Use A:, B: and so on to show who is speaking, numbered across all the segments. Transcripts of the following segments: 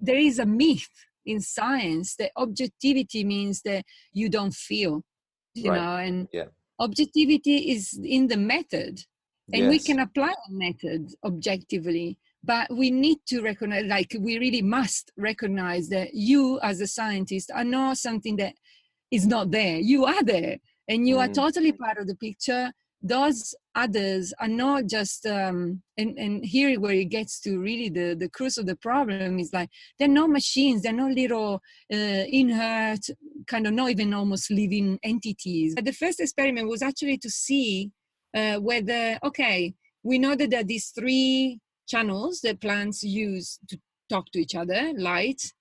A: there is a myth in science that objectivity means that you don't feel, you know, and objectivity is in the method, and we can apply a method objectively, but we need to recognize, like, we really must recognize that you as a scientist are not something that is not there. You are there, and you are totally part of the picture. Those others are not just, and here where it gets to really the crux of the problem is, like, they're not machines, they're not little inert, kind of not even almost living entities. But the first experiment was actually to see whether, okay, we know that there are these three channels that plants use to talk to each other: light,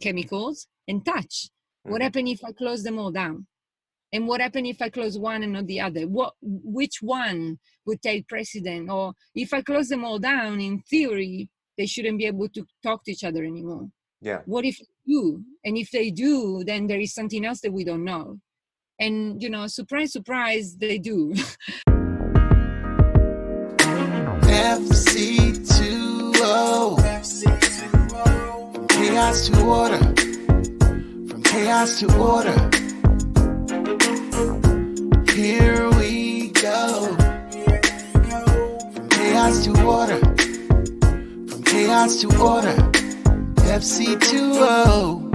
A: chemicals, and touch. What happens if I close them all down? And what happens if I close one and not the other? Which one would take precedent? Or if I close them all down, in theory, they shouldn't be able to talk to each other anymore.
B: Yeah.
A: What if they do? And if they do, then there is something else that we don't know. And, you know, surprise, surprise, they do.
C: FC2O. From chaos to order. From chaos to order. Here we go. From chaos to order. From chaos to order. FC2O.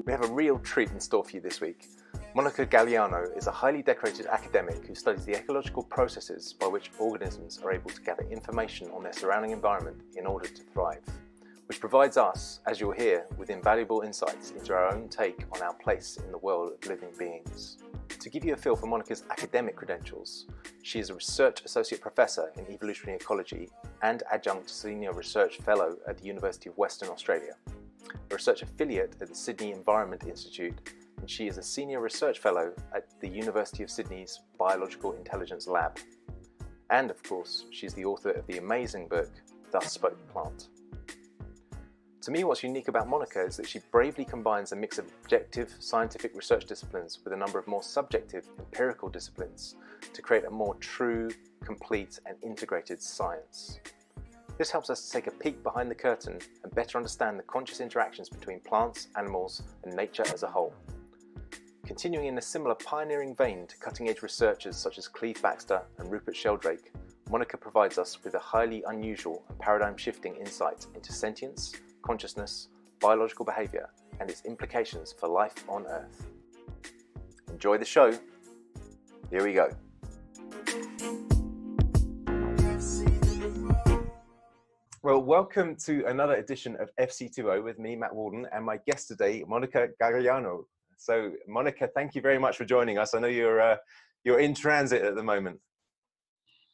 B: We have a real treat in store for you this week. Monica Gagliano is a highly decorated academic who studies the ecological processes by which organisms are able to gather information on their surrounding environment in order to thrive, which provides us, as you'll hear, with invaluable insights into our own take on our place in the world of living beings. To give you a feel for Monica's academic credentials, she is a Research Associate Professor in Evolutionary Ecology and Adjunct Senior Research Fellow at the University of Western Australia, a research affiliate at the Sydney Environment Institute, and she is a Senior Research Fellow at the University of Sydney's Biological Intelligence Lab. And of course, she's the author of the amazing book, Thus Spoke the Plant. To me, what's unique about Monica is that she bravely combines a mix of objective scientific research disciplines with a number of more subjective empirical disciplines to create a more true, complete and integrated science. This helps us to take a peek behind the curtain and better understand the conscious interactions between plants, animals and nature as a whole. Continuing in a similar pioneering vein to cutting-edge researchers such as Cleve Baxter and Rupert Sheldrake, Monica provides us with a highly unusual and paradigm-shifting insight into sentience, consciousness, biological behaviour, and its implications for life on Earth. Enjoy the show. Here we go. Well, welcome to another edition of FC2O with me, Matt Wallden, and my guest today, Monica Gagliano. So, Monica, thank you very much for joining us. I know you're in transit at the moment.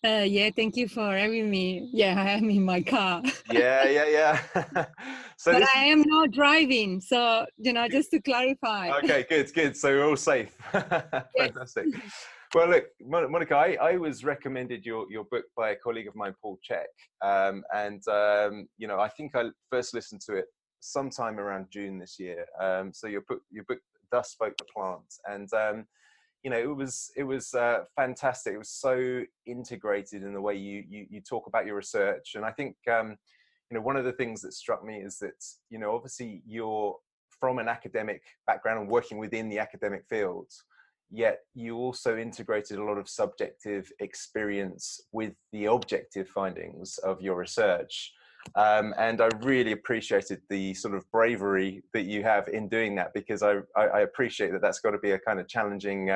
A: Yeah, thank you for having me. Yeah, I am in my car.
B: Yeah. So
A: but I am not driving, so, you know, just to clarify.
B: Okay, good. So we're all safe. Fantastic. Well, look, Monica, I was recommended your book by a colleague of mine, Paul Check, you know, I think I first listened to it sometime around June this year. So your book, Thus Spoke the Plant, and you know, it was fantastic. It was so integrated in the way you talk about your research, and I think you know, one of the things that struck me is that, you know, obviously you're from an academic background and working within the academic fields, yet you also integrated a lot of subjective experience with the objective findings of your research. And I really appreciated the sort of bravery that you have in doing that, because I appreciate that that's got to be a kind of challenging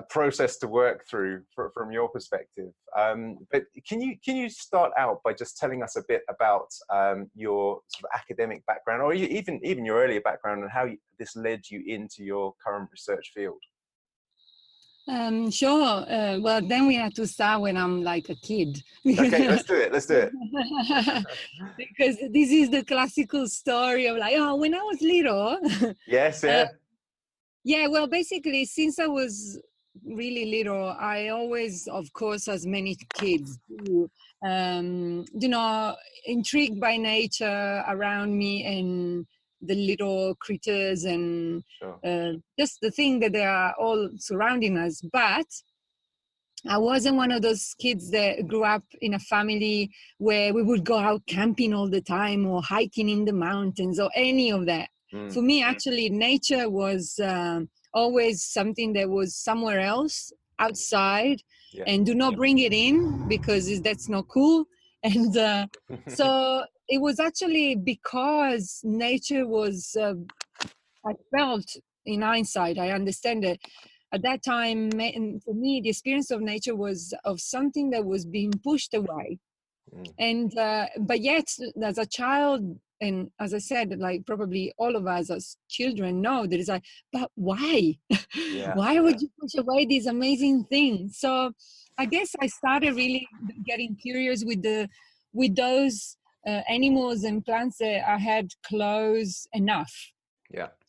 B: process to work through from your perspective. But can you start out by just telling us a bit about your sort of academic background, or even your earlier background, and how this led you into your current research field?
A: Sure. Well, then we have to start when I'm like a kid.
B: Okay, let's do it.
A: Because this is the classical story of like, oh, when I was little.
B: Yes, yeah.
A: Yeah, well, basically, since I was really little, I always, of course, as many kids do, you know, intrigued by nature around me and the little critters and
B: Sure.
A: just the thing that they are all surrounding us. But I wasn't one of those kids that grew up in a family where we would go out camping all the time or hiking in the mountains or any of that. For me, actually, nature was always something that was somewhere else outside, and do not bring it in because that's not cool. And so it was actually because nature was, I felt in hindsight, I understand it. At that time, for me, the experience of nature was of something that was being pushed away. And but yet, as a child, and as I said, like probably all of us as children know, there is like, but why? Why would you push away these amazing things? So I guess I started really getting curious with those animals and plants that I had close enough.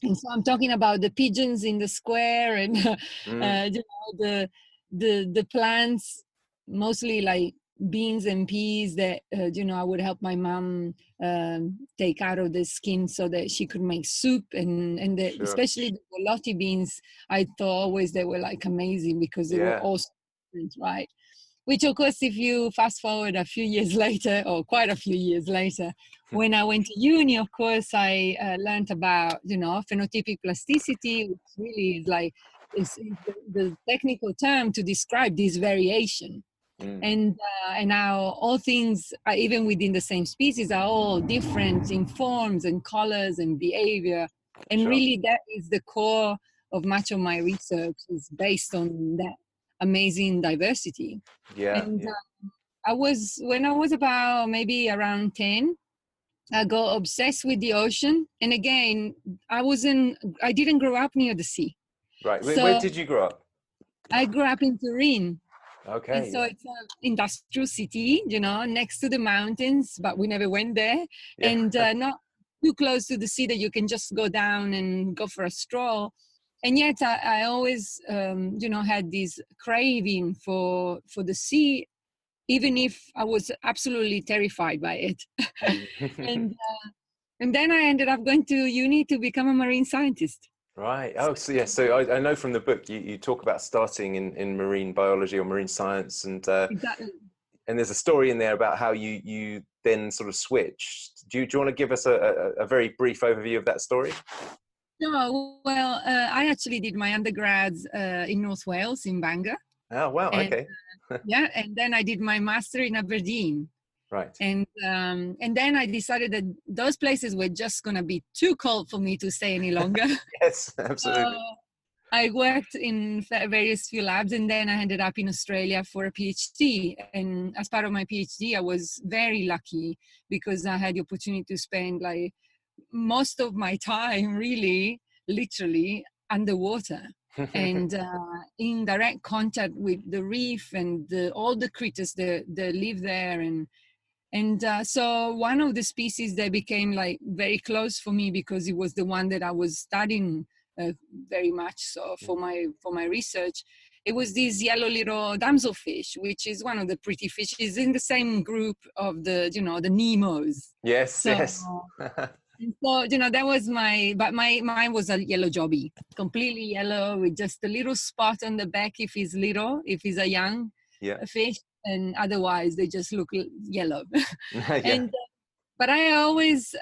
A: And so I'm talking about the pigeons in the square, and you know, the plants, mostly like beans and peas that you know, I would help my mom take out of the skin so that she could make soup, and especially the bolotti beans. I thought always they were like amazing because they were all different, right? Which, of course, if you fast forward a few years later, or quite a few years later, when I went to uni, of course, I learned about, you know, phenotypic plasticity, which really is like is the technical term to describe this variation. And now all things, even within the same species, are all different in forms and colors and behavior. And really, that is the core of much of my research, is based on that amazing diversity. And when I was about maybe around 10, I got obsessed with the ocean. And again, I didn't grow up near the sea.
B: Right. So where did you grow up?
A: I grew up in Turin.
B: Okay.
A: And so it's an industrial city, you know, next to the mountains, but we never went there. And not too close to the sea that you can just go down and go for a stroll. And yet I always, you know, had this craving for the sea, even if I was absolutely terrified by it. And then I ended up going to uni to become a marine scientist.
B: Right. Oh, so yeah. So I know from the book you talk about starting in marine biology or marine science, and
A: exactly.
B: And there's a story in there about how you then sort of switched. Do you want to give us a very brief overview of that story?
A: No, well, I actually did my undergrads in North Wales, in Bangor.
B: Oh, wow.
A: And,
B: okay.
A: Yeah, and then I did my master in Aberdeen.
B: Right.
A: And then I decided that those places were just going to be too cold for me to stay any longer.
B: Yes, absolutely.
A: I worked in various few labs, and then I ended up in Australia for a PhD. And as part of my PhD, I was very lucky because I had the opportunity to spend like most of my time really, literally underwater. And in direct contact with the reef and all the critters that live there. And so one of the species that became like very close for me, because it was the one that I was studying very much so for my research, it was this yellow little damselfish, which is one of the pretty fishes in the same group of the, you know, the Nemos.
B: Yes,
A: so,
B: yes.
A: And so, you know, that was mine was a yellow jobby, completely yellow with just a little spot on the back if he's little, if he's a young fish, and otherwise they just look yellow. And but I always,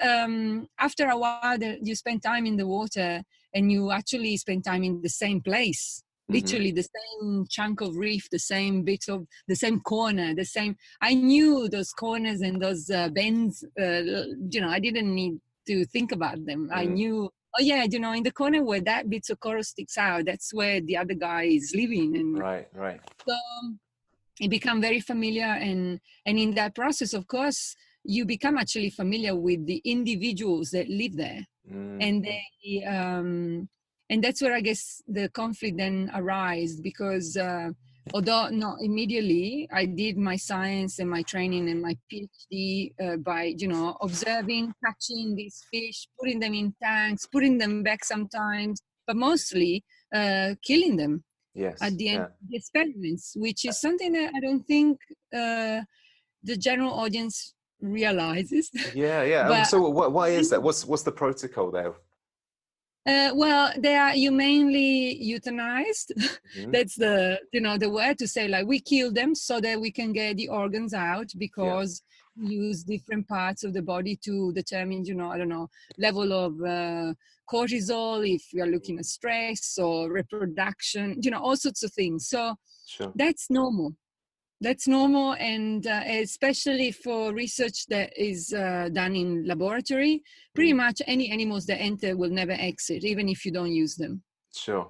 A: after a while, you spend time in the water and you actually spend time in the same place. Literally the same chunk of reef, the same bit of the same corner, the same. I knew those corners and those bends. You know, I didn't need to think about them. I knew, oh yeah, you know, in the corner where that bit of coral sticks out, that's where the other guy is living. And
B: right.
A: So it became very familiar, and in that process, of course, you become actually familiar with the individuals that live there, and they and that's where I guess the conflict then arises, because although not immediately, I did my science and my training and my PhD by, you know, observing, catching these fish, putting them in tanks, putting them back sometimes, but mostly killing them at the end of the experiments, which is something that I don't think the general audience realizes.
B: Yeah. So why is that? What's the protocol there?
A: Well, they are humanely euthanized.
B: Mm-hmm.
A: That's the, the word to say, like, we kill them so that we can get the organs out, because we use different parts of the body to determine, I don't know, level of cortisol, if we are looking at stress or reproduction, all sorts of things. So that's normal. That's normal, and especially for research that is done in laboratory, pretty much any animals that enter will never exit, even if you don't use them.
B: Sure.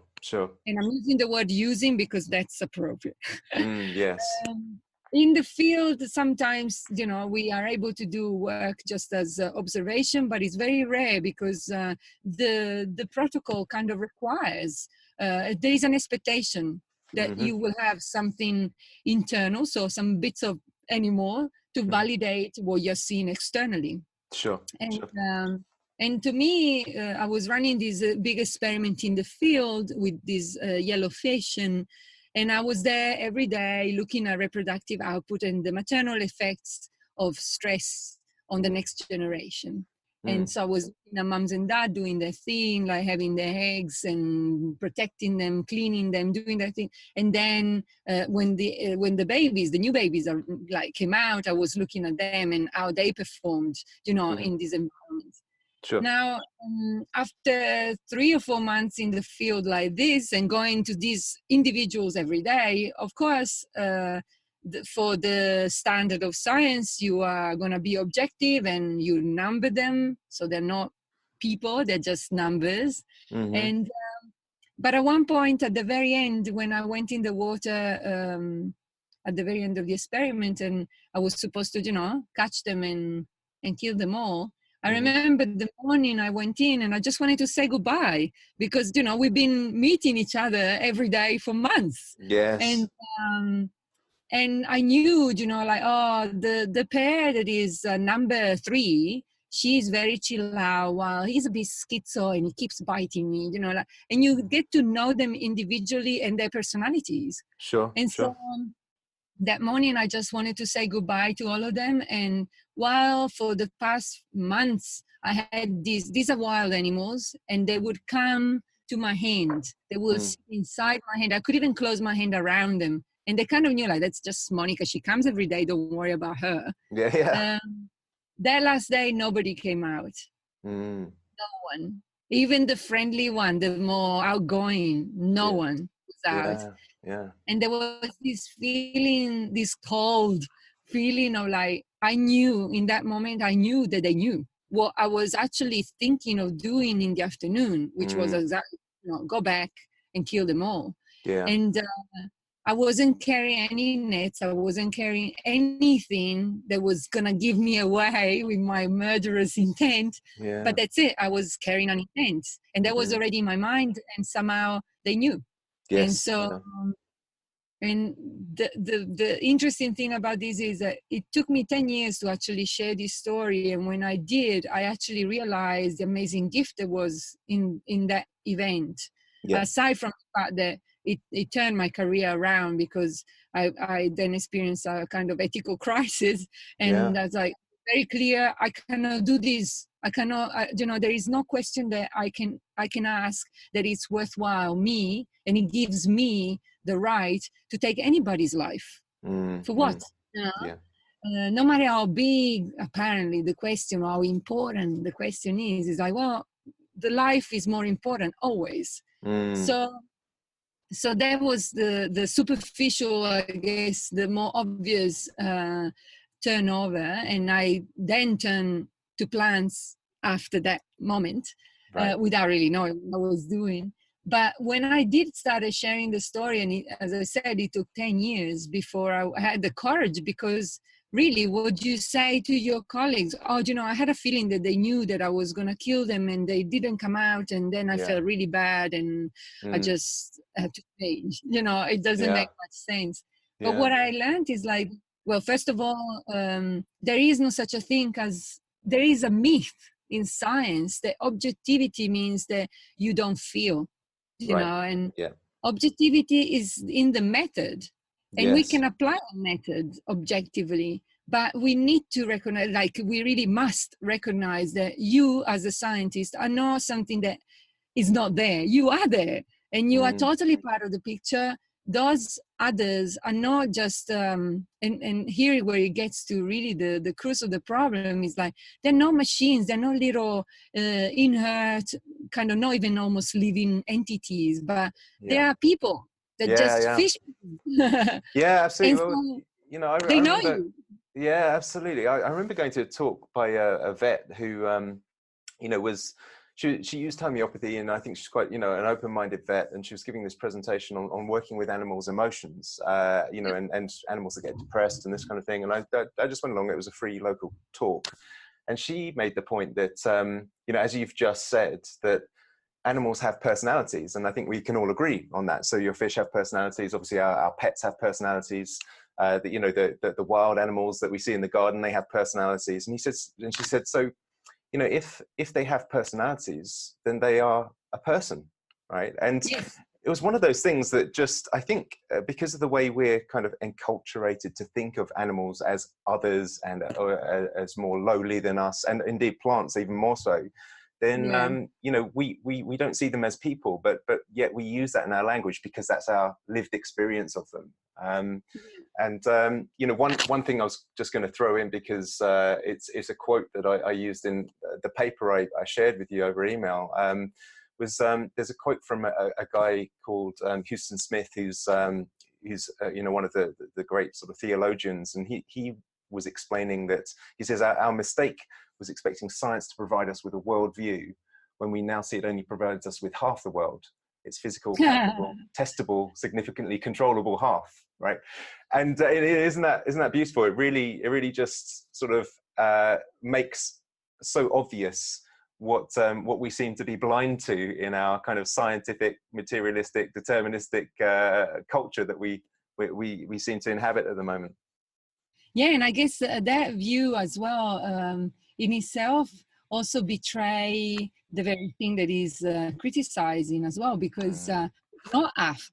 A: And I'm using the word using because that's appropriate.
B: Yes.
A: In the field, sometimes, we are able to do work just as observation, but it's very rare because the protocol kind of requires, there is an expectation that you will have something internal, so some bits of animal to validate what you're seeing externally.
B: Sure.
A: And to me, I was running this big experiment in the field with this yellow fish, and I was there every day looking at reproductive output and the maternal effects of stress on the next generation. And so I was mums and dad doing their thing, like having their eggs and protecting them, cleaning them, doing their thing. And then when the new babies are like came out, I was looking at them and how they performed, in these environments.
B: Sure.
A: Now, after 3 or 4 months in the field like this and going to these individuals every day, of course, for the standard of science, you are going to be objective and you number them. So they're not people, they're just numbers. And but at one point at the very end, when I went in the water at the very end of the experiment, and I was supposed to, catch them and kill them all, I remember the morning I went in and I just wanted to say goodbye because, we've been meeting each other every day for months.
B: Yes.
A: And I knew, the pair that is number 3, she's very chill out while he's a bit schizo and he keeps biting me, and you get to know them individually and their personalities.
B: Sure.
A: And so that morning I just wanted to say goodbye to all of them. And while for the past months I had these are wild animals, and they would come to my hand. They would sit inside my hand. I could even close my hand around them. And they kind of knew, like, that's just Monica. She comes every day. Don't worry about her.
B: Yeah.
A: That last day, nobody came out. No one. Even the friendly one, the more outgoing, no one was out.
B: Yeah.
A: And there was this feeling, this cold feeling of like, I knew in that moment, I knew that they knew what I was actually thinking of doing in the afternoon, which was exactly, go back and kill them all.
B: Yeah.
A: And I wasn't carrying any nets. I wasn't carrying anything that was going to give me away with my murderous intent.
B: Yeah.
A: But that's it. I was carrying an intent. And that was already in my mind. And somehow they knew.
B: Yes.
A: And so, and the interesting thing about this is that it took me 10 years to actually share this story. And when I did, I actually realized the amazing gift that was in that event. Yeah. Aside from the fact that it turned my career around, because I then experienced a kind of ethical crisis, and I was like, very clear, I cannot do this. I cannot, there is no question that I can ask that it's worthwhile me, and it gives me the right to take anybody's life. For what? No matter how big, apparently, the question, how important the question is like, well, the life is more important always. So that was the superficial, I guess, the more obvious turnover. And I then turned to plants after that moment, without really knowing what I was doing. But when I did start sharing the story, and as I said, it took 10 years before I had the courage, because really, what you say to your colleagues, I had a feeling that they knew that I was going to kill them and they didn't come out, and then I felt really bad and I just had to change. It doesn't make much sense. But what I learned is like, well, first of all, there is no such a thing as, there is a myth in science that objectivity means that you don't feel, and objectivity is in the method. And we can apply a method objectively, but we need to recognize, like we really must recognize that you as a scientist are not something that is not there. You are there, and you are totally part of the picture. Those others are not just and here where it gets to really the crux of the problem is like they're not machines, they're not little inert kind of not even almost living entities, but they are people that just fish.
B: Yeah, absolutely.
A: So
B: well, you know, I
A: know
B: remember,
A: you.
B: Yeah, absolutely. I remember going to a talk by a vet who you know, she used homeopathy, and I think she's quite, you know, an open-minded vet, and she was giving this presentation on working with animals' emotions, you know, and animals that get depressed and this kind of thing. And I just went along. It was a free local talk, and she made the point that you know, as you've just said, that animals have personalities, and I think we can all agree on that. So your fish have personalities. Obviously, our pets have personalities. That, you know, the wild animals that we see in the garden, they have personalities. And she said, so, you know, if they have personalities, then they are a person, right? And it was one of those things that just, I think, because of the way we're kind of enculturated to think of animals as others and as more lowly than us, and indeed plants even more so, then you know, we don't see them as people, but yet we use that in our language because that's our lived experience of them. And you know, one thing I was just going to throw in, because it's a quote that I used in the paper I shared with you over email. Was there's a quote from a guy called Houston Smith, who's you know, one of the great sort of theologians, and he was explaining that, he says, our mistake was expecting science to provide us with a worldview when we now see it only provides us with half the world. It's physical, palpable, testable, significantly controllable half, right? And isn't that beautiful? It really just sort of makes so obvious what we seem to be blind to in our kind of scientific, materialistic, deterministic culture that we seem to inhabit at the moment.
A: Yeah, and I guess that view as well in itself also betray the very thing that is criticizing as well, because not half,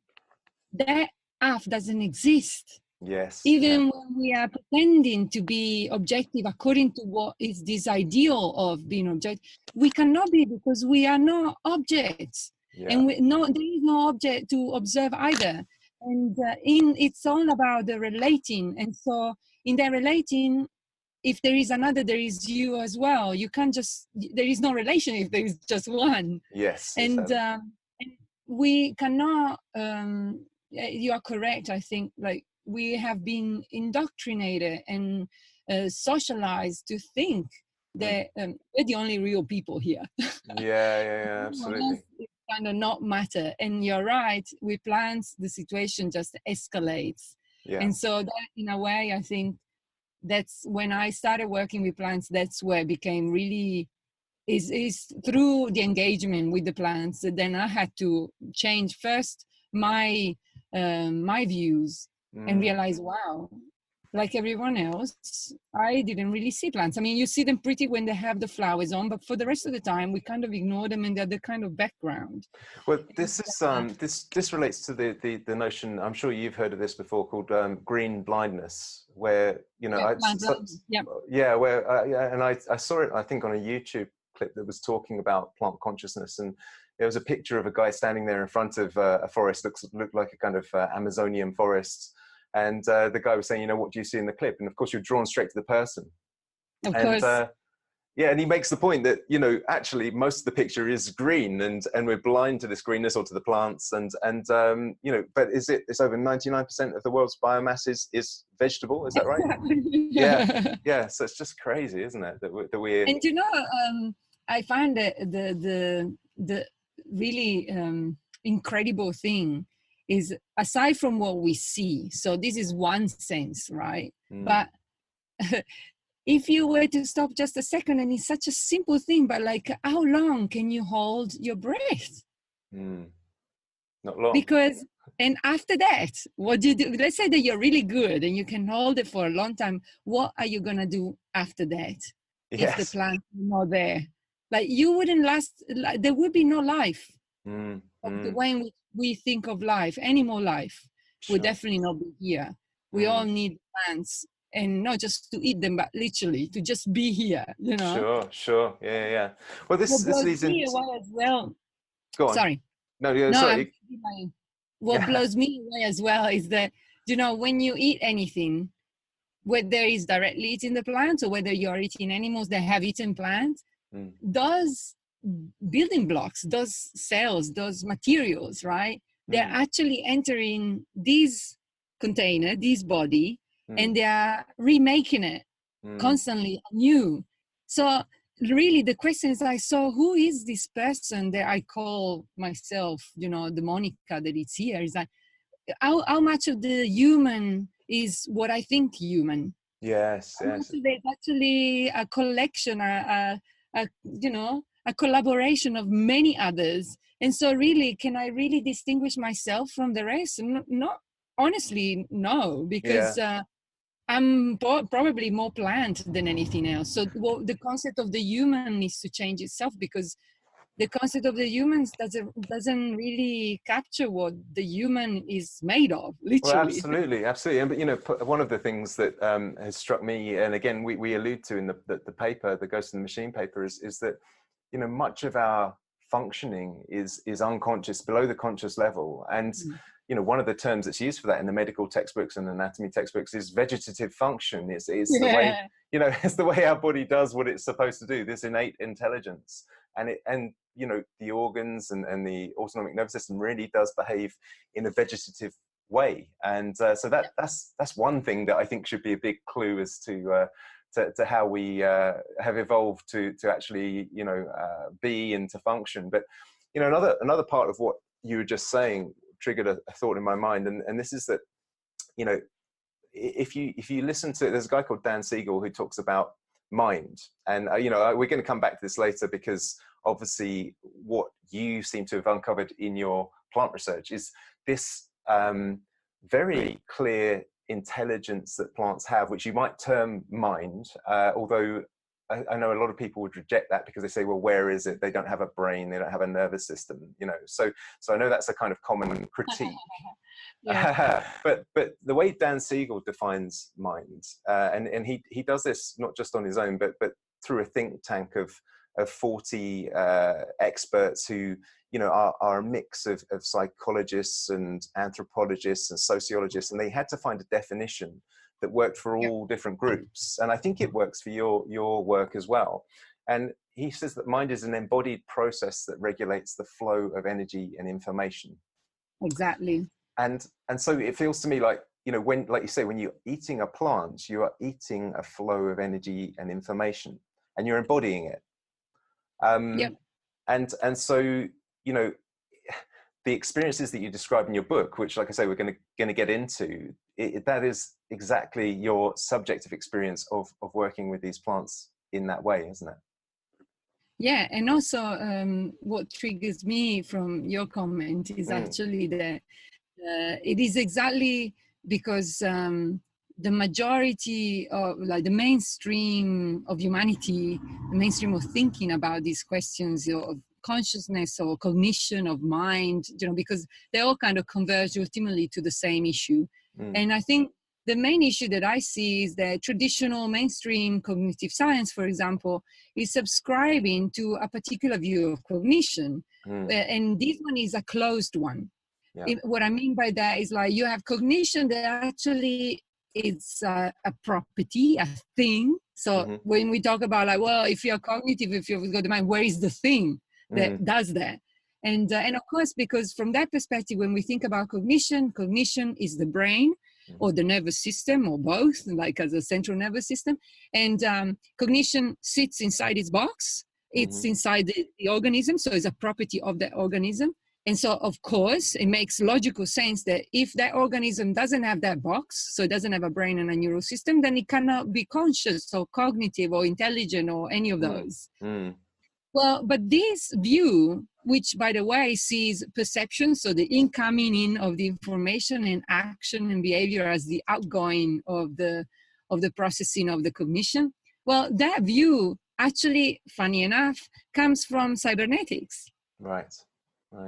A: that half doesn't exist.
B: Yes.
A: Even when we are pretending to be objective according to what is this ideal of being objective, we cannot be, because we are not objects. And there is no object to observe either. And it's all about the relating. And so in that relating, if there is another, there is you as well. You can't just, there is no relation if there is just one.
B: Yes.
A: And, and we cannot, you are correct, I think, like, we have been indoctrinated and socialized to think that we're the only real people here.
B: Yeah, absolutely.
A: It kind of not matter. And you're right, with plants, the situation just escalates. Yeah. And so that, in a way, I think that's when I started working with plants, that's where it became really, is through the engagement with the plants that then I had to change first my views and realize, wow, like everyone else, I didn't really see plants. I mean, you see them pretty when they have the flowers on, but for the rest of the time, we kind of ignore them, and they're the kind of background.
B: Well, this is this relates to the notion, I'm sure you've heard of this before, called green blindness, where, you know, and I saw it, I think, on a YouTube clip that was talking about plant consciousness, and there was a picture of a guy standing there in front of a forest, looked like a kind of Amazonian forest. And the guy was saying, you know, what do you see in the clip? And of course, you're drawn straight to the person.
A: Of course.
B: Yeah, and he makes the point that, you know, actually most of the picture is green, and we're blind to this greenness, or to the plants, and you know, but it's over 99% of the world's biomass is vegetable, is that right? Yeah. So it's just crazy, isn't it, that we're.
A: And you know, I find that the really incredible thing is, aside from what we see, so this is one sense, right? But if you were to stop just a second, and it's such a simple thing, but like, how long can you hold your breath?
B: Not long.
A: Because, and after that, what do you do? Let's say that you're really good and you can hold it for a long time. What are you gonna do after that? Yes. If the plant is not there? Like, you wouldn't last, like, there would be no life. The way in which we think of life, animal life, would definitely not be here. We all need plants, and not just to eat them, but literally to just be here, you know.
B: Sure. Yeah. Well, this leads into,
A: as well.
B: Go on.
A: Sorry.
B: No, sorry.
A: What blows me away as well is that, when you eat anything, whether it's directly eating the plants or whether you're eating animals that have eaten plants, those building blocks, those cells, those materials, right? They're actually entering this container, this body, and they are remaking it constantly anew. So really the question is like, so who is this person that I call myself, the Monica that it's here? Is like, how much of the human is what I think human?
B: Yes.
A: It's actually a collection, a collaboration of many others. And so really, can I really distinguish myself from the rest? Not honestly, no, because I'm probably more plant than anything else. So the concept of the human needs to change itself, because the concept of the humans doesn't really capture what the human is made of, literally.
B: Well, absolutely. And, but one of the things that has struck me, and again, we allude to in the paper, the Ghost in the Machine paper, is that, much of our functioning is unconscious, below the conscious level. And, one of the terms that's used for that in the medical textbooks and anatomy textbooks is vegetative function. It's the way, it's the way our body does what it's supposed to do, this innate intelligence. And the organs and the autonomic nervous system really does behave in a vegetative way. And so that's one thing that I think should be a big clue as to how we have evolved to actually, be and to function. But, another part of what you were just saying triggered a thought in my mind. And this is that, if you listen to, there's a guy called Dan Siegel who talks about mind. And, we're going to come back to this later, because obviously what you seem to have uncovered in your plant research is this very clear intelligence that plants have, which you might term mind, although I know a lot of people would reject that because they say, well, where is it? They don't have a brain, they don't have a nervous system, so I know that's a kind of common critique. But the way Dan Siegel defines mind, and he does this not just on his own, but through a think tank of 40 experts who are a mix of psychologists and anthropologists and sociologists, and they had to find a definition that worked for all different groups. And I think it works for your work as well. And he says that mind is an embodied process that regulates the flow of energy and information.
A: Exactly.
B: And so it feels to me like, when, like you say, when you're eating a plant, you are eating a flow of energy and information, and you're embodying it. And so, the experiences that you describe in your book, which, like I say, we're going to get into, that is exactly your subjective experience of working with these plants in that way, isn't it?
A: Yeah, and also what triggers me from your comment is actually that it is exactly because the majority of, like, the mainstream of humanity, the mainstream of thinking about these questions of consciousness or cognition of mind, because they all kind of converge ultimately to the same issue. And I think the main issue that I see is that traditional mainstream cognitive science, for example, is subscribing to a particular view of cognition. And this one is a closed one. What I mean by that is, like, you have cognition that actually is a property, a thing. So when we talk about, like, well, if you're cognitive, if you've got the mind, where is the thing that does that? And of course, because from that perspective, when we think about cognition is the brain or the nervous system, or both, like as a central nervous system. And cognition sits inside its box. It's inside the organism, so it's a property of the organism. And so, of course, it makes logical sense that if that organism doesn't have that box, so it doesn't have a brain and a neural system, then it cannot be conscious or cognitive or intelligent or any of those. Well, but this view, which, by the way, sees perception, so the incoming in of the information and action and behavior as the outgoing of the processing of the cognition, well, that view actually, funny enough, comes from cybernetics.
B: Right.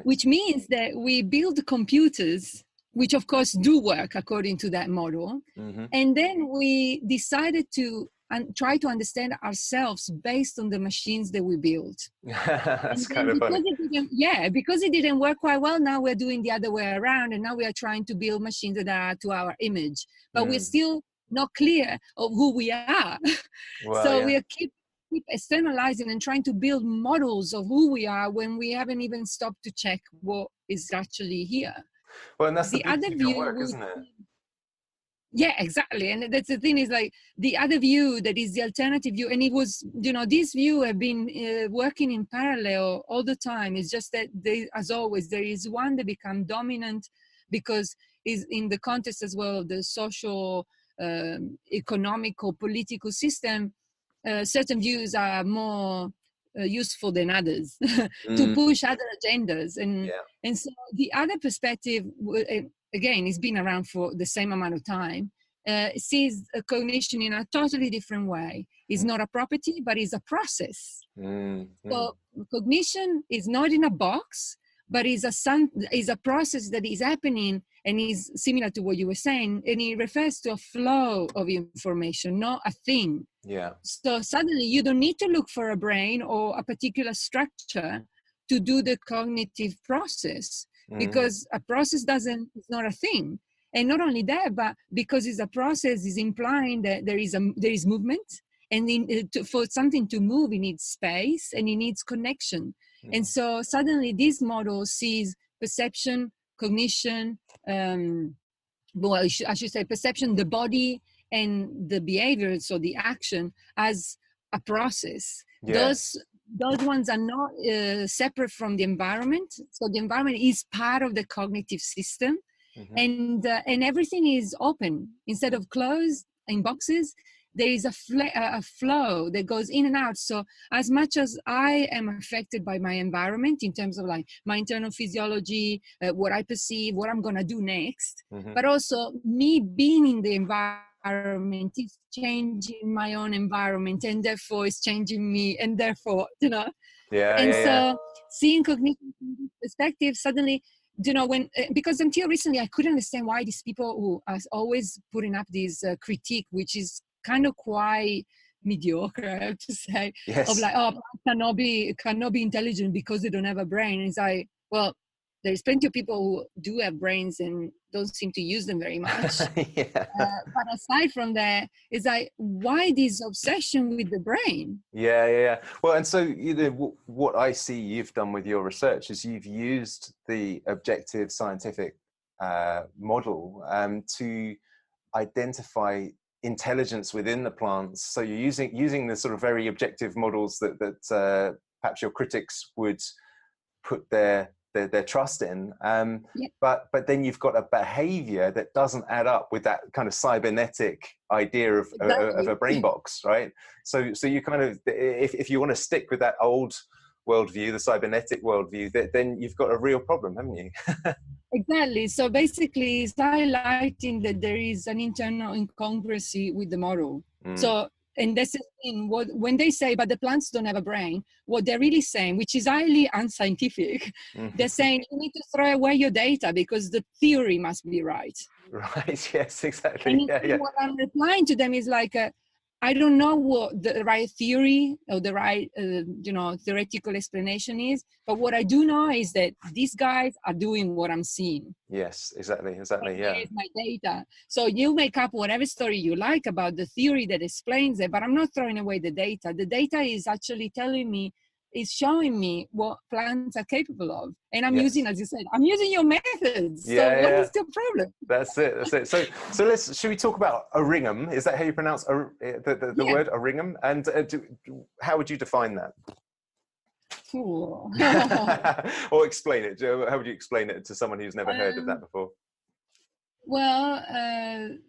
A: Which means that we build computers, which of course do work according to that model. And then we decided to and try to understand ourselves based on the machines that we build.
B: That's kind of funny.
A: Because it didn't work quite well, now we're doing the other way around, and now we are trying to build machines that are to our image, but we're still not clear of who we are.
B: Well,
A: so we keep externalizing and trying to build models of who we are when we haven't even stopped to check what is actually here.
B: Well, and that's the
A: other view
B: work, isn't it?
A: Yeah, exactly. And that's the thing, is like the other view that is the alternative view. And it was, this view have been working in parallel all the time. It's just that as always, there is one that become dominant because is in the context as well of the social, economical, political system. Certain views are more useful than others to push other agendas. And so the other perspective, again, it's been around for the same amount of time, sees a cognition in a totally different way. It's not a property, but it's a process. So cognition is not in a box, but is a process that is happening and is similar to what you were saying, and it refers to a flow of information, not a thing.
B: Yeah.
A: So suddenly you don't need to look for a brain or a particular structure to do the cognitive process, because a process is not a thing. And not only that, but because it's a process, is implying that there is movement, and for something to move, it needs space and it needs connection. And so suddenly this model sees perception, cognition, I should say perception, the body, and the behavior, so the action, as a process. Those ones are not separate from the environment. So the environment is part of the cognitive system, and everything is open instead of closed in boxes. There is a flow that goes in and out. So as much as I am affected by my environment in terms of like my internal physiology, what I perceive, what I'm going to do next, but also me being in the environment is changing my own environment, and therefore it's changing me, and therefore, so seeing cognition from this perspective, suddenly, because until recently I couldn't understand why these people who are always putting up this critique, which is kind of quite mediocre, I have to say, of like, cannot be intelligent because they don't have a brain. It's like, well, there's plenty of people who do have brains and don't seem to use them very much. But aside from that, it's like, why this obsession with the brain?
B: Well, and so what I see you've done with your research is you've used the objective scientific model to identify intelligence within the plants. So you're using the sort of very objective models that perhaps your critics would put their trust in, but then you've got a behavior that doesn't add up with that kind of cybernetic idea of a brain box, right? So you kind of, if you want to stick with that old worldview, the cybernetic worldview, then you've got a real problem, haven't you?
A: Exactly. So basically, it's highlighting that there is an internal incongruency with the model. So, and that's the thing, when they say, but the plants don't have a brain, what they're really saying, which is highly unscientific, they're saying you need to throw away your data because the theory must be right.
B: Right, yes, exactly.
A: And what I'm replying to them is like, I don't know what the right theory or the right, theoretical explanation is, but what I do know is that these guys are doing what I'm seeing.
B: Yes, exactly, yeah.
A: It's my data. So you make up whatever story you like about the theory that explains it, but I'm not throwing away the data. The data is actually telling me, is showing me what plants are capable of. And I'm using, as you said, I'm using your methods. So what is the problem?
B: That's it. So should we talk about oringum? Is that how you pronounce the word oringum? And how would you define that? Or explain it. How would you explain it to someone who's never heard of that before?
A: Well,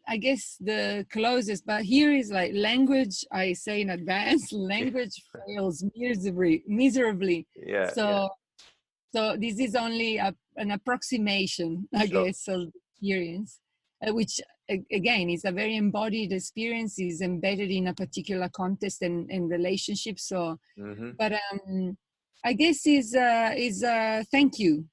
A: I guess the closest, but here is like language, I say in advance, language fails miserably. So this is only an approximation, I guess, of experience, which again is a very embodied experience, is embedded in a particular context and relationship. So, but I guess is thank you.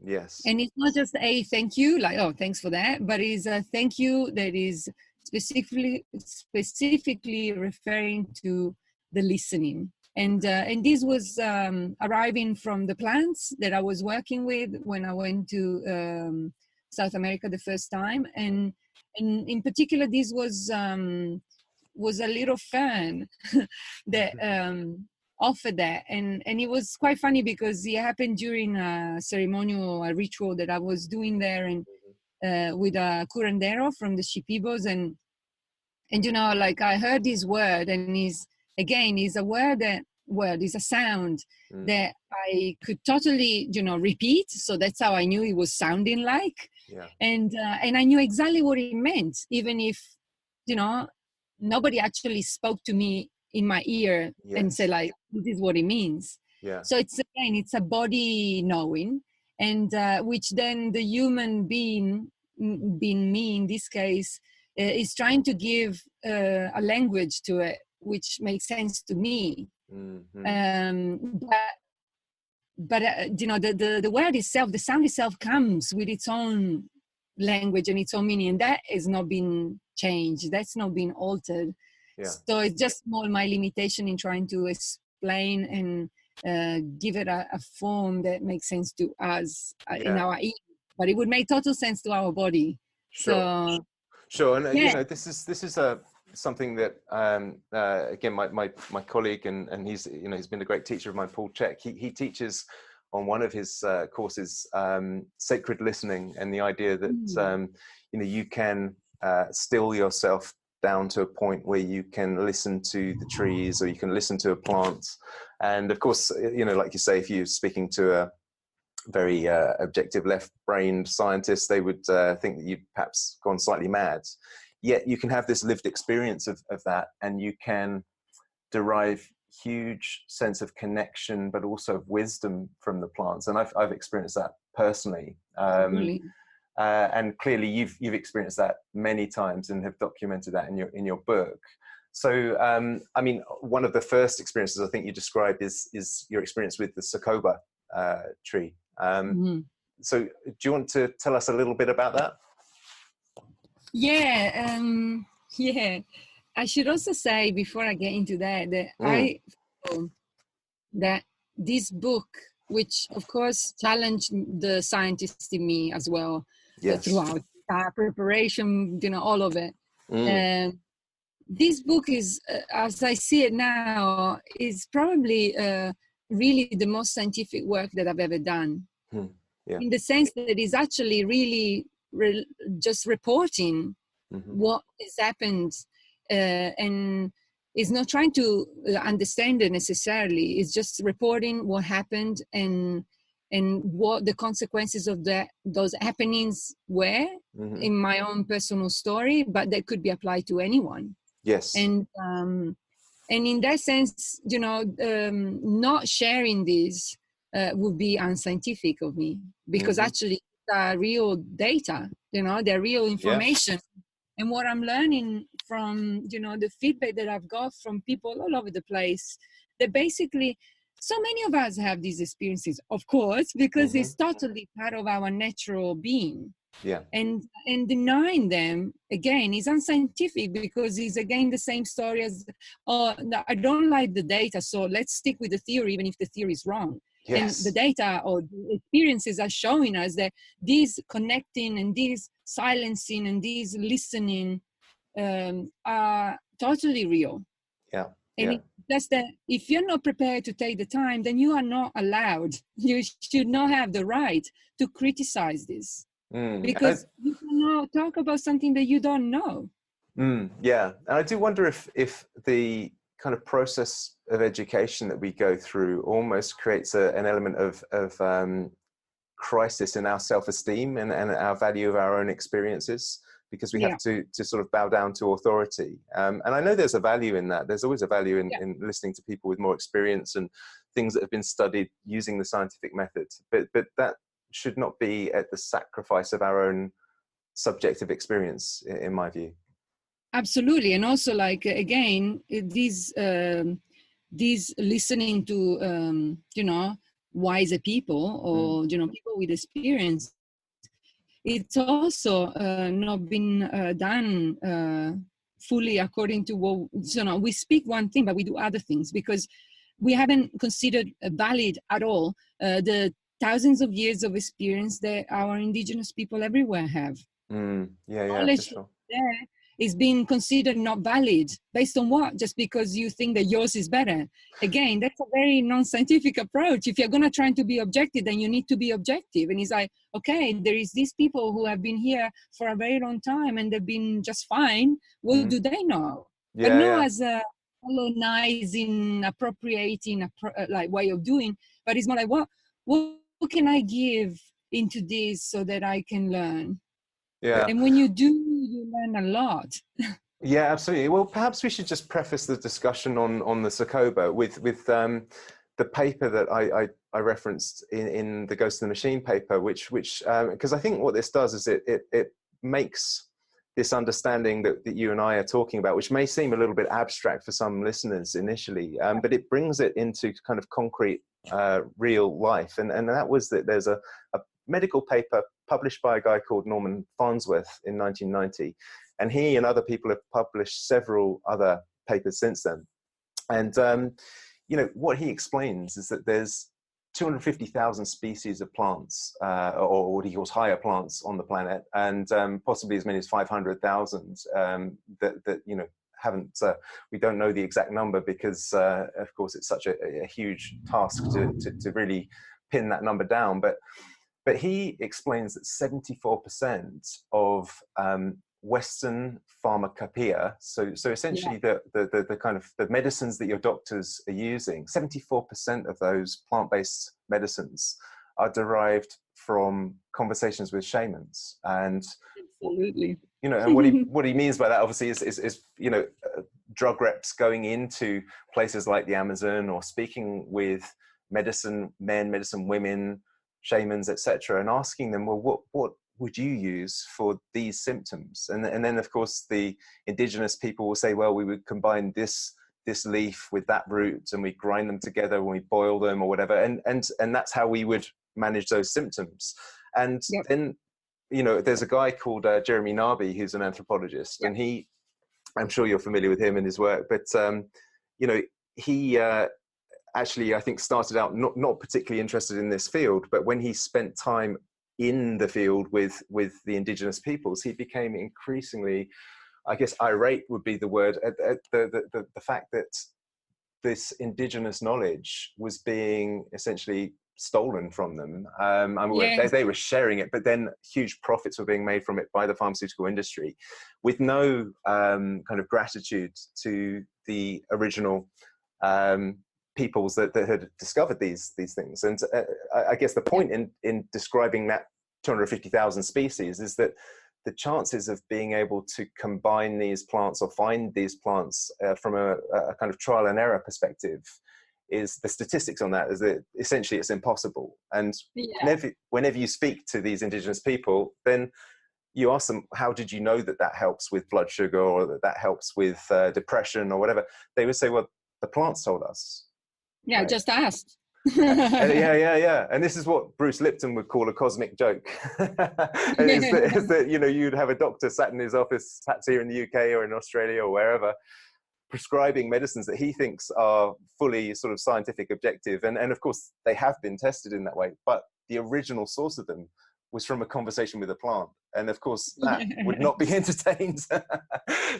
B: Yes.
A: And it's not just a thank you, like, oh, thanks for that, but it's a thank you that is specifically referring to the listening. And this was arriving from the plants that I was working with when I went to South America the first time. And in particular, this was a little fern that offered that. And it was quite funny because it happened during a ceremonial, a ritual that I was doing there, and with a curandero from the Shipibos. And you know, like I heard this word, and is a word is a sound that I could totally, you know, repeat. So that's how I knew it was sounding like.
B: Yeah.
A: And I knew exactly what it meant, even if, you know, nobody actually spoke to me in my ear and said like, this is what it means.
B: Yeah.
A: So it's a body knowing, and which then the human being me in this case, is trying to give a language to it, which makes sense to me.
B: Mm-hmm.
A: But you know, the word itself, the sound itself, comes with its own language and its own meaning, and that has not been changed. That's not been altered.
B: Yeah.
A: So it's just more my limitation in trying to explain and give it a form that makes sense to us in our ear, but it would make total sense to our body.
B: Sure. And you know, this is something that again, my colleague and he's been a great teacher of mine, Paul Check. He teaches on one of his courses sacred listening, and the idea that you know, you can still yourself down to a point where you can listen to the trees, or you can listen to a plant. And of course, you know, like you say, if you're speaking to a very objective left-brained scientist, they would think that you've perhaps gone slightly mad. Yet you can have this lived experience of that, and you can derive huge sense of connection, but also of wisdom from the plants. And I've experienced that personally.
A: Really?
B: And clearly you've experienced that many times and have documented that in your book. So, I mean, one of the first experiences I think you described is your experience with the Sakoba tree. So do you want to tell us a little bit about that?
A: Yeah. I should also say, before I get into that, that I feel that this book, which of course challenged the scientist in me as well, throughout preparation, you know, all of it. This book is, as I see it now, is probably really the most scientific work that I've ever done. In the sense that it's actually really just reporting what has happened, and is not trying to understand it necessarily. It's just reporting what happened and what the consequences of those happenings were in my own personal story, but that could be applied to anyone.
B: Yes.
A: And in that sense, you know, not sharing this would be unscientific of me, because actually they're real data, you know, they're real information. And what I'm learning from, you know, the feedback that I've got from people all over the place, that basically so many of us have these experiences, of course, because it's totally part of our natural being. And denying them, again, is unscientific, because it's again the same story as, oh, no, I don't like the data, so let's stick with the theory even if the theory is wrong. And the data or the experiences are showing us that these connecting and these silencing and these listening are totally real. And it's just that if you're not prepared to take the time, then you are not allowed. You should not have the right to criticize this. Because you cannot talk about something that you don't know.
B: And I do wonder if the kind of process of education that we go through almost creates an element of crisis in our self-esteem and our value of our own experiences, because we have to sort of bow down to authority. And I know there's a value in that. There's always a value in listening to people with more experience and things that have been studied using the scientific method. But that should not be at the sacrifice of our own subjective experience, in my view.
A: Absolutely. And also, like, again, these listening to, you know, wiser people, or, you know, people with experience, it's also not been done fully according to what, so no, we speak one thing, but we do other things, because we haven't considered valid at all the thousands of years of experience that our indigenous people everywhere have.
B: For sure.
A: There is being considered not valid. Based on what? Just because you think that yours is better. Again, that's a very non-scientific approach. If you're going to try to be objective, then you need to be objective. And it's like, okay, there is these people who have been here for a very long time and they've been just fine. What do they know? But not as a colonizing, appropriating like way of doing, but it's more like, what can I give into this so that I can learn?
B: Yeah.
A: And when you do, you learn a lot.
B: Yeah, absolutely. Well, perhaps we should just preface the discussion on the Sokoba with the paper that I referenced in the Ghost in the Machine paper, which because I think what this does is it makes this understanding that you and I are talking about, which may seem a little bit abstract for some listeners initially, but it brings it into kind of concrete, real life. And that was that there's a medical paper published by a guy called Norman Farnsworth in 1990. And he and other people have published several other papers since then. And, what he explains is that there's 250,000 species of plants, or what he calls higher plants on the planet, and possibly as many as 500,000 that haven't, we don't know the exact number because, of course, it's such a huge task to really pin that number down. But he explains that 74% of Western pharmacopoeia, so essentially the kind of the medicines that your doctors are using, 74% of those plant-based medicines are derived from conversations with shamans. And
A: absolutely,
B: and what he means by that obviously is drug reps going into places like the Amazon or speaking with medicine men, medicine women, shamans, etc., and asking them, well, what would you use for these symptoms? And then of course the indigenous people will say, well, we would combine this leaf with that root and we grind them together when we boil them or whatever, and that's how we would manage those symptoms. And then there's a guy called Jeremy Narby who's an anthropologist, and I'm sure you're familiar with him and his work, but he actually, I think, started out not particularly interested in this field, but when he spent time in the field with the indigenous peoples, he became increasingly, I guess, irate would be the word, at the fact that this indigenous knowledge was being essentially stolen from them. They were sharing it, but then huge profits were being made from it by the pharmaceutical industry, with no kind of gratitude to the original peoples that had discovered these things. And I guess the point in describing that 250,000 species is that the chances of being able to combine these plants or find these plants from a kind of trial and error perspective, is the statistics on that is that essentially it's impossible. And whenever you speak to these indigenous people, then you ask them, how did you know that helps with blood sugar, or that helps with depression or whatever? They would say, well, the plants told us.
A: Yeah, right. Just asked.
B: Yeah. And this is what Bruce Lipton would call a cosmic joke. And is that you'd have a doctor sat in his office, perhaps here in the UK or in Australia or wherever, prescribing medicines that he thinks are fully sort of scientific, objective, and of course they have been tested in that way, but the original source of them was from a conversation with a plant, and of course that would not be entertained.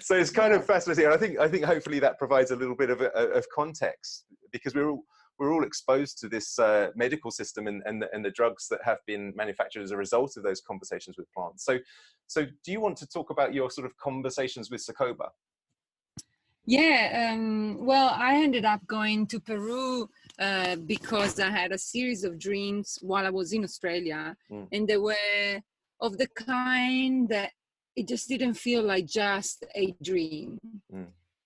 B: So it's kind of fascinating, and I think hopefully that provides a little bit of context, because we're all exposed to this medical system and the drugs that have been manufactured as a result of those conversations with plants. So do you want to talk about your sort of conversations with Sokoba?
A: Yeah, well, I ended up going to Peru because I had a series of dreams while I was in Australia, and they were of the kind that it just didn't feel like just a dream.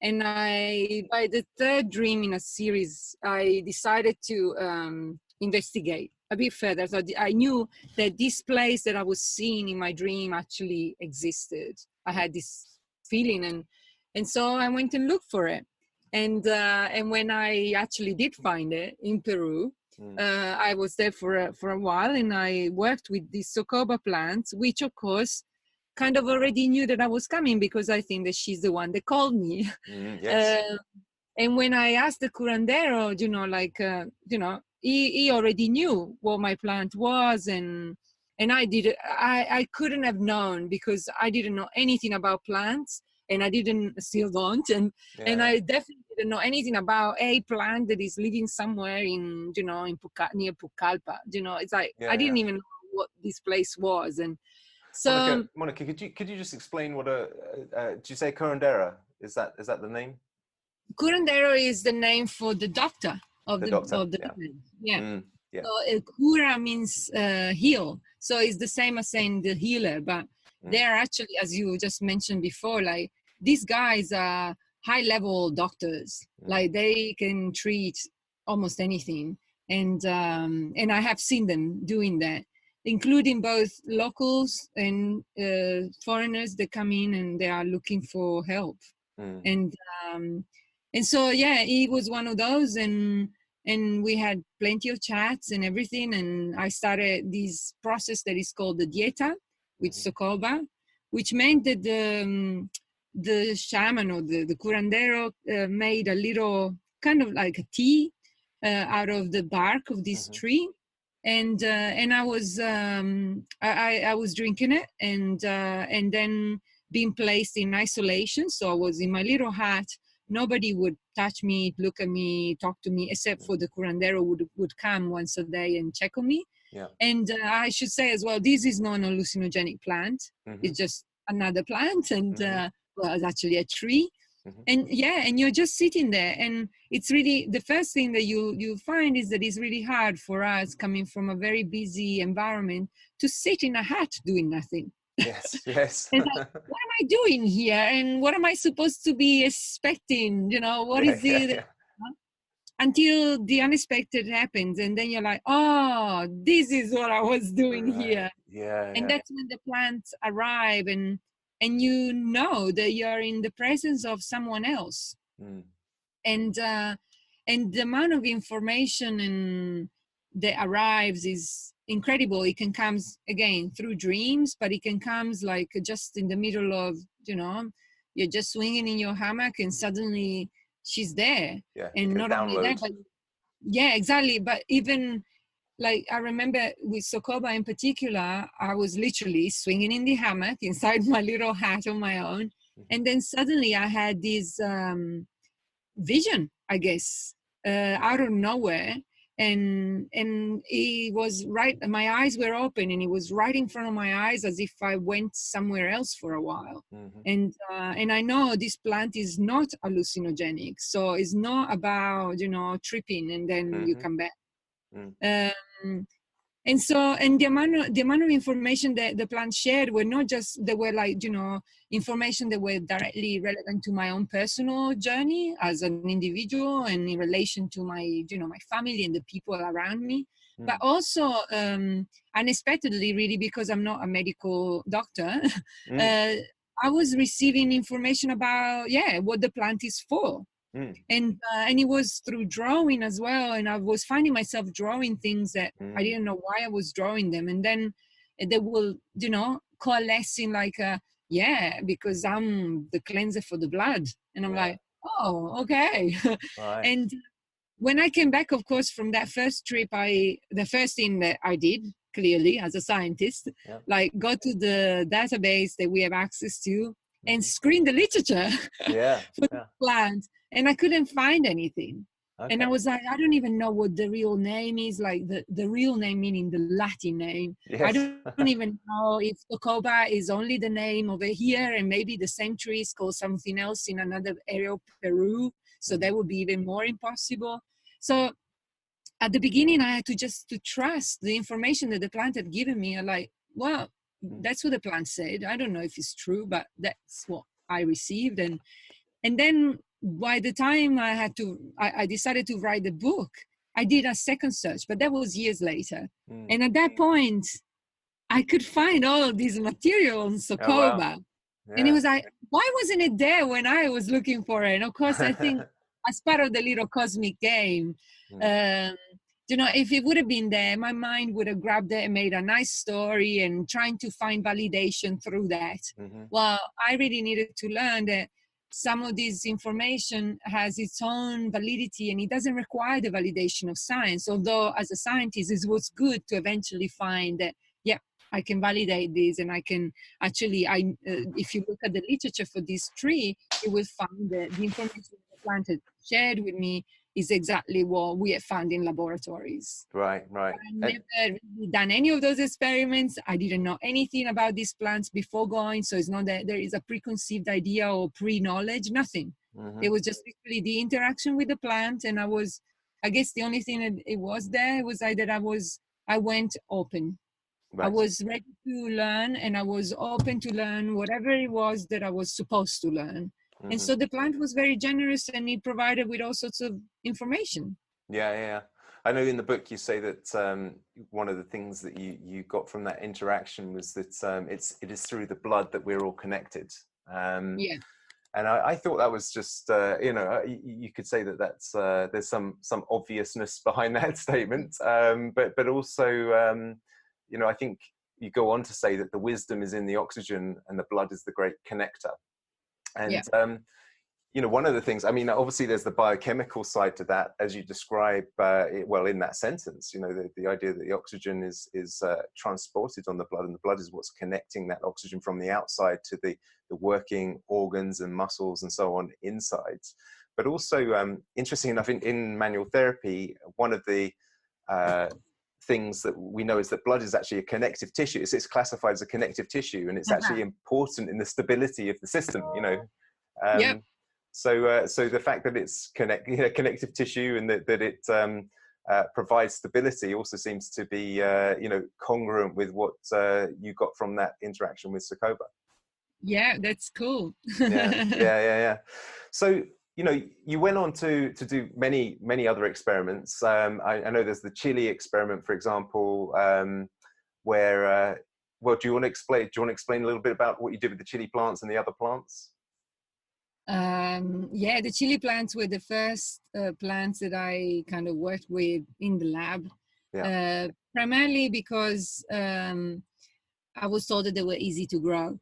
A: And by the third dream in a series, I decided to investigate a bit further. So I knew that this place that I was seeing in my dream actually existed. I had this feeling, and so I went and looked for it. And when I actually did find it in Peru, I was there for a while, and I worked with these Socoba plants, which of course kind of already knew that I was coming, because I think that she's the one that called me.
B: Yes.
A: And when I asked the curandero, he already knew what my plant was, and I couldn't have known, because I didn't know anything about plants, and I still don't, and I definitely didn't know anything about a plant that is living somewhere in near Pucallpa. It's like I didn't even know what this place was. And so
B: Monica, could you just explain what did you say curandera? Is that the name?
A: Curandero is the name for the doctor of the plant. So cura means heal. So it's the same as saying the healer, but they're actually, as you just mentioned before, like these guys are high-level doctors. Like they can treat almost anything, and I have seen them doing that, including both locals and foreigners that come in and they are looking for help. And so he was one of those, and we had plenty of chats and everything, and I started this process that is called the dieta with Socoba, which meant that the shaman or the curandero made a little kind of like a tea out of the bark of this tree, and I was I was drinking it, and then being placed in isolation. So I was in my little hut. Nobody would touch me, look at me, talk to me, except for the curandero would come once a day and check on me. And I should say as well, this is not an hallucinogenic plant. It's just another plant, and well, it's actually a tree. And you're just sitting there, and it's really, the first thing that you find is that it's really hard for us, coming from a very busy environment, to sit in a hut doing nothing.
B: Yes.
A: And like, what am I doing here? And what am I supposed to be expecting? What is it? Until the unexpected happens, and then you're like, oh, this is what I was doing here. And that's when the plants arrive, and you know that you're in the presence of someone else. And the amount of information that arrives is incredible. It can come again through dreams, but it can come like just in the middle of, you're just swinging in your hammock and suddenly she's there. And not only that, but exactly. But even like, I remember with Socoba in particular, I was literally swinging in the hammock inside my little hut on my own. And then suddenly I had this vision, I guess, out of nowhere. And it was right, my eyes were open, and it was right in front of my eyes, as if I went somewhere else for a while. And I know this plant is not hallucinogenic, so it's not about tripping and then you come back. And the amount of information that the plant shared were not just, they were like, information that were directly relevant to my own personal journey as an individual, and in relation to my, my family and the people around me, but also unexpectedly, really, because I'm not a medical doctor, I was receiving information about, what the plant is for. And it was through drawing as well, and I was finding myself drawing things that I didn't know why I was drawing them, and then they will coalescing like because I'm the cleanser for the blood, and I'm like, oh, okay. And when I came back, of course, from that first trip, the first thing that I did, clearly as a scientist, like go to the database that we have access to and screen the literature for the plant. And I couldn't find anything. And I was like, I don't even know what the real name is, like the real name meaning the Latin name. I don't even know if Socoba is only the name over here, and maybe the same tree is called something else in another area of Peru. So that would be even more impossible. So at the beginning, I had to trust the information that the plant had given me. I'm like, well, that's what the plant said. I don't know if it's true, but that's what I received. And then by the time I decided to write the book, I did a second search, but that was years later. And at that point, I could find all of this material on Socoba. And it was like, why wasn't it there when I was looking for it? And of course, I think as part of the little cosmic game, if it would have been there, my mind would have grabbed it and made a nice story and trying to find validation through that. Well, I really needed to learn that some of this information has its own validity and it doesn't require the validation of science. Although as a scientist, it was good to eventually find that, yeah, I can validate this, and I can actually, if you look at the literature for this tree, you will find that the information the plant had shared with me is exactly what we have found in laboratories.
B: Right.
A: I've never really done any of those experiments. I didn't know anything about these plants before going, so it's not that there is a preconceived idea or pre-knowledge, nothing. It was just literally the interaction with the plant, and I guess the only thing that it was there was that I went open. Right. I was ready to learn, and I was open to learn whatever it was that I was supposed to learn. And so the plant was very generous, and it provided with all sorts of information.
B: Yeah. I know in the book you say that one of the things that you got from that interaction was that it is through the blood that we're all connected.
A: Yeah.
B: And I thought that was just, you could say that that's there's some obviousness behind that statement, but also, I think you go on to say that the wisdom is in the oxygen and the blood is the great connector. And, one of the things, I mean, obviously there's the biochemical side to that, as you describe, in that sentence, the idea that the oxygen is transported on the blood, and the blood is what's connecting that oxygen from the outside to the working organs and muscles and so on inside. But also, interesting enough, in manual therapy, one of the things that we know is that blood is actually a connective tissue. It's classified as a connective tissue, and it's actually important in the stability of the system. So the fact that it's connective tissue and that it provides stability also seems to be congruent with what you got from that interaction with Sokoba.
A: Yeah, that's cool.
B: Yeah. So you went on to do many other experiments. I know there's the Chile experiment, for example, where do you want to explain a little bit about what you did with the Chile plants and the other plants?
A: The Chile plants were the first plants that I kind of worked with in the lab, primarily because I was told that they were easy to grow.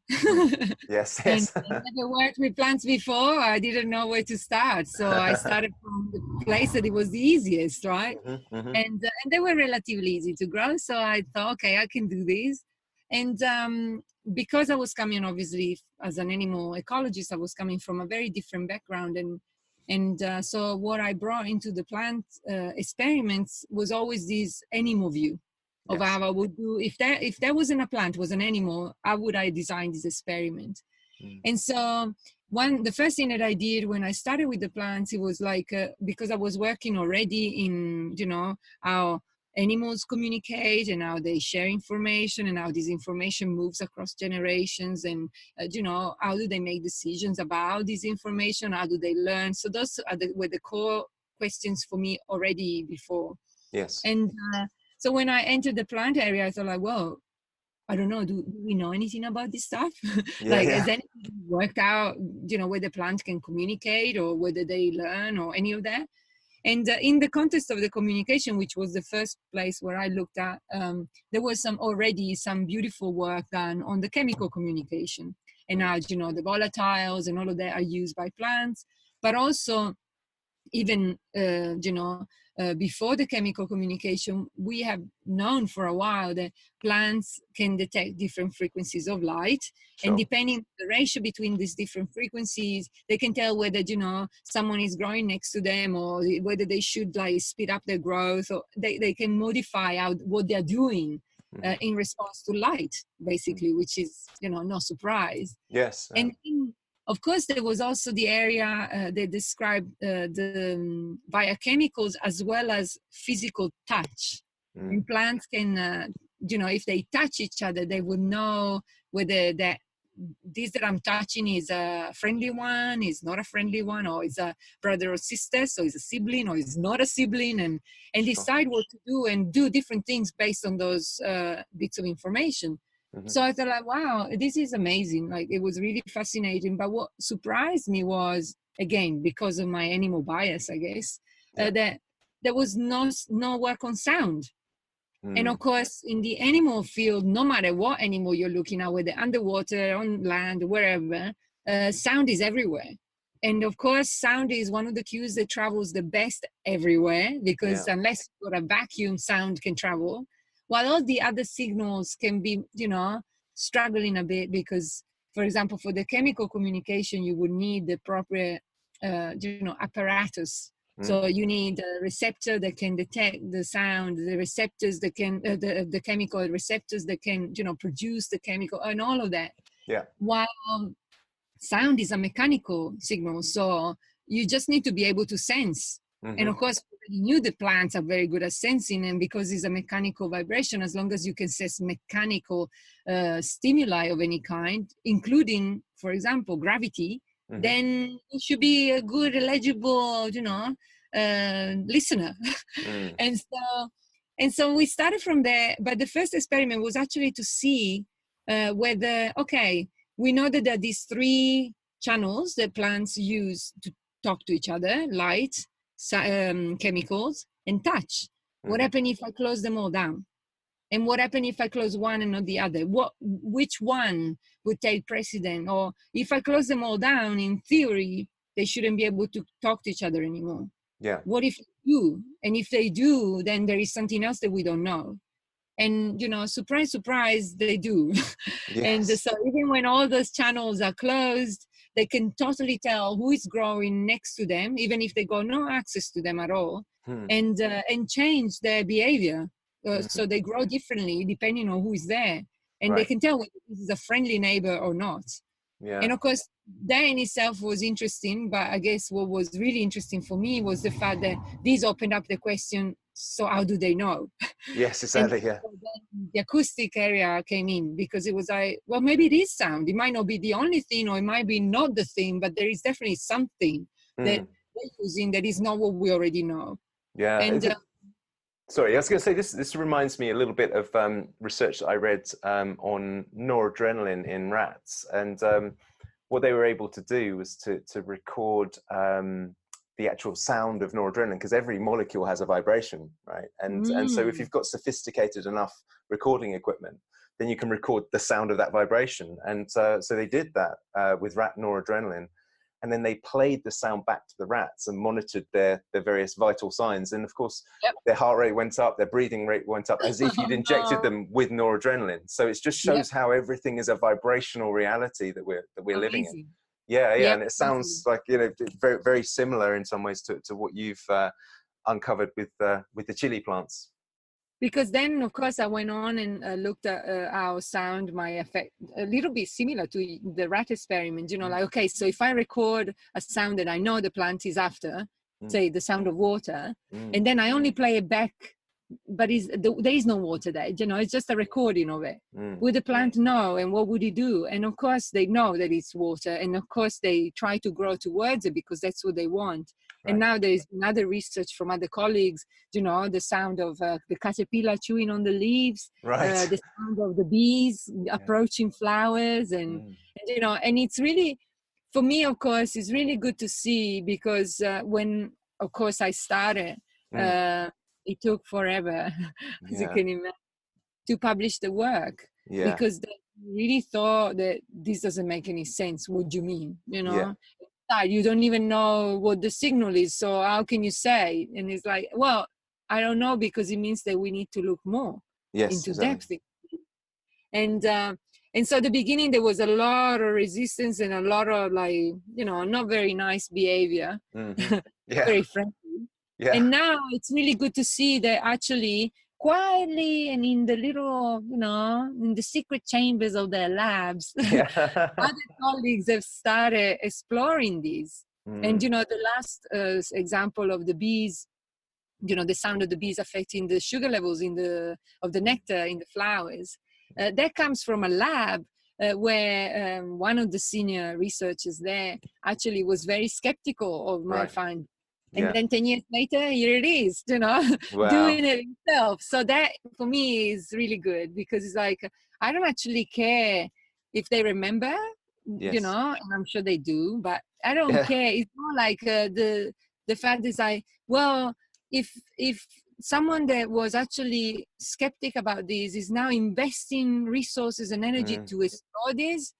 B: Yes.
A: And I never worked with plants before. I didn't know where to start. So I started from the place that it was the easiest, right? And they were relatively easy to grow. So I thought, okay, I can do this. And because I was coming, obviously, as an animal ecologist, I was coming from a very different background. And so what I brought into the plant experiments was always this animal view of how I would do, if there wasn't a plant, was an animal, how would I design this experiment? And so the first thing that I did when I started with the plants, it was like, because I was working already in, how animals communicate and how they share information and how this information moves across generations, and, how do they make decisions about this information? How do they learn? So those were the core questions for me already before.
B: Yes.
A: And so when I entered the plant area, I thought like, well, I don't know, do we know anything about this stuff? Has anything worked out, where the plant can communicate or whether they learn or any of that? And in the context of the communication, which was the first place where I looked at, there was already some beautiful work done on the chemical communication. And now, the volatiles and all of that are used by plants, but also even, before the chemical communication, we have known for a while that plants can detect different frequencies of light. Sure. And depending on the ratio between these different frequencies, they can tell whether, someone is growing next to them or whether they should speed up their growth, or they can modify what they're doing in response to light, basically, which is, no surprise.
B: Yes.
A: And of course, there was also the area they described the biochemicals as well as physical touch. And plants can, if they touch each other, they would know whether this that I'm touching is a friendly one, is not a friendly one, or is a brother or sister, so is a sibling or is not a sibling, and decide what to do and do different things based on those bits of information. So I thought wow, this is amazing. It was really fascinating. But what surprised me was, again, because of my animal bias, I guess, that there was no work on sound. And of course, in the animal field, no matter what animal you're looking at, whether underwater, on land, wherever, sound is everywhere. And of course, sound is one of the cues that travels the best everywhere, because unless you've got a vacuum, sound can travel. While all the other signals can be, struggling a bit, because, for example, for the chemical communication, you would need the proper, apparatus. So you need a receptor that can detect the sound, the receptors that can, the chemical receptors that can, produce the chemical, and all of that.
B: Yeah.
A: While sound is a mechanical signal, so you just need to be able to sense. And of course, we knew the plants are very good at sensing, and because it's a mechanical vibration, as long as you can sense mechanical stimuli of any kind, including, for example, gravity, then you should be a good, legible, listener. And so we started from there. But the first experiment was actually to see whether, okay, we know that there are these 3 channels that plants use to talk to each other: light, chemicals, and touch. What happens if I close them all down? And what happens if I close one and not the other? Which one would take precedent? Or if I close them all down, in theory, they shouldn't be able to talk to each other anymore.
B: Yeah.
A: What if they do? And if they do, then there is something else that we don't know. And, surprise, surprise, they do.
B: Yes.
A: And so even when all those channels are closed, they can totally tell who is growing next to them, even if they got no access to them at all, and change their behavior. So they grow differently depending on who is there. And they can tell whether this is a friendly neighbor or not.
B: Yeah.
A: And of course, that in itself was interesting. But I guess what was really interesting for me was the fact that these opened up the question, so how do they know?
B: Yes, exactly. Yeah.
A: So the acoustic area came in, because it was like, well, maybe it is sound. It might not be the only thing, or it might be not the thing, but there is definitely something that they're using that is not what we already know.
B: Yeah.
A: And
B: sorry, I was going to say, this reminds me a little bit of research that I read on noradrenaline in rats. And what they were able to do was to record the actual sound of noradrenaline, because every molecule has a vibration, right? And so if you've got sophisticated enough recording equipment, then you can record the sound of that vibration. And so they did that with rat noradrenaline. And then they played the sound back to the rats and monitored their various vital signs. And of course, their heart rate went up, their breathing rate went up, as if you'd injected them with noradrenaline. So it just shows how everything is a vibrational reality that we're living in. Yeah. And it sounds like, very, very similar in some ways to what you've uncovered with the chili plants.
A: Because then, of course, I went on and looked at how sound might affect, a little bit similar to the rat experiment, like, okay, so if I record a sound that I know the plant is after, say the sound of water, and then I only play it back, but there is no water there, it's just a recording of it. Would the plant know, and what would it do? And of course, they know that it's water, and of course, they try to grow towards it because that's what they want. Right. And now there's another research from other colleagues, the sound of the caterpillar chewing on the leaves, the sound of the bees approaching flowers, and it's really, for me, of course, it's really good to see, because when, of course, I started, it took forever, as you can imagine, to publish the work, because they really thought that this doesn't make any sense. What do you mean? You don't even know what the signal is, so how can you say? And it's like, well, I don't know, because it means that we need to look more into depth. And so at the beginning there was a lot of resistance and a lot of not very nice behavior, very friendly. And now it's really good to see that actually quietly and in the little, in the secret chambers of their labs, other colleagues have started exploring these. And, the last example of the bees, the sound of the bees affecting the sugar levels of the nectar in the flowers, that comes from a lab where one of the senior researchers there actually was very skeptical of my findings. And then 10 years later, here it is, doing it himself. So that, for me, is really good, because it's like, I don't actually care if they remember, and I'm sure they do, but I don't care. It's more like the fact is if someone that was actually skeptic about this is now investing resources and energy to explore this,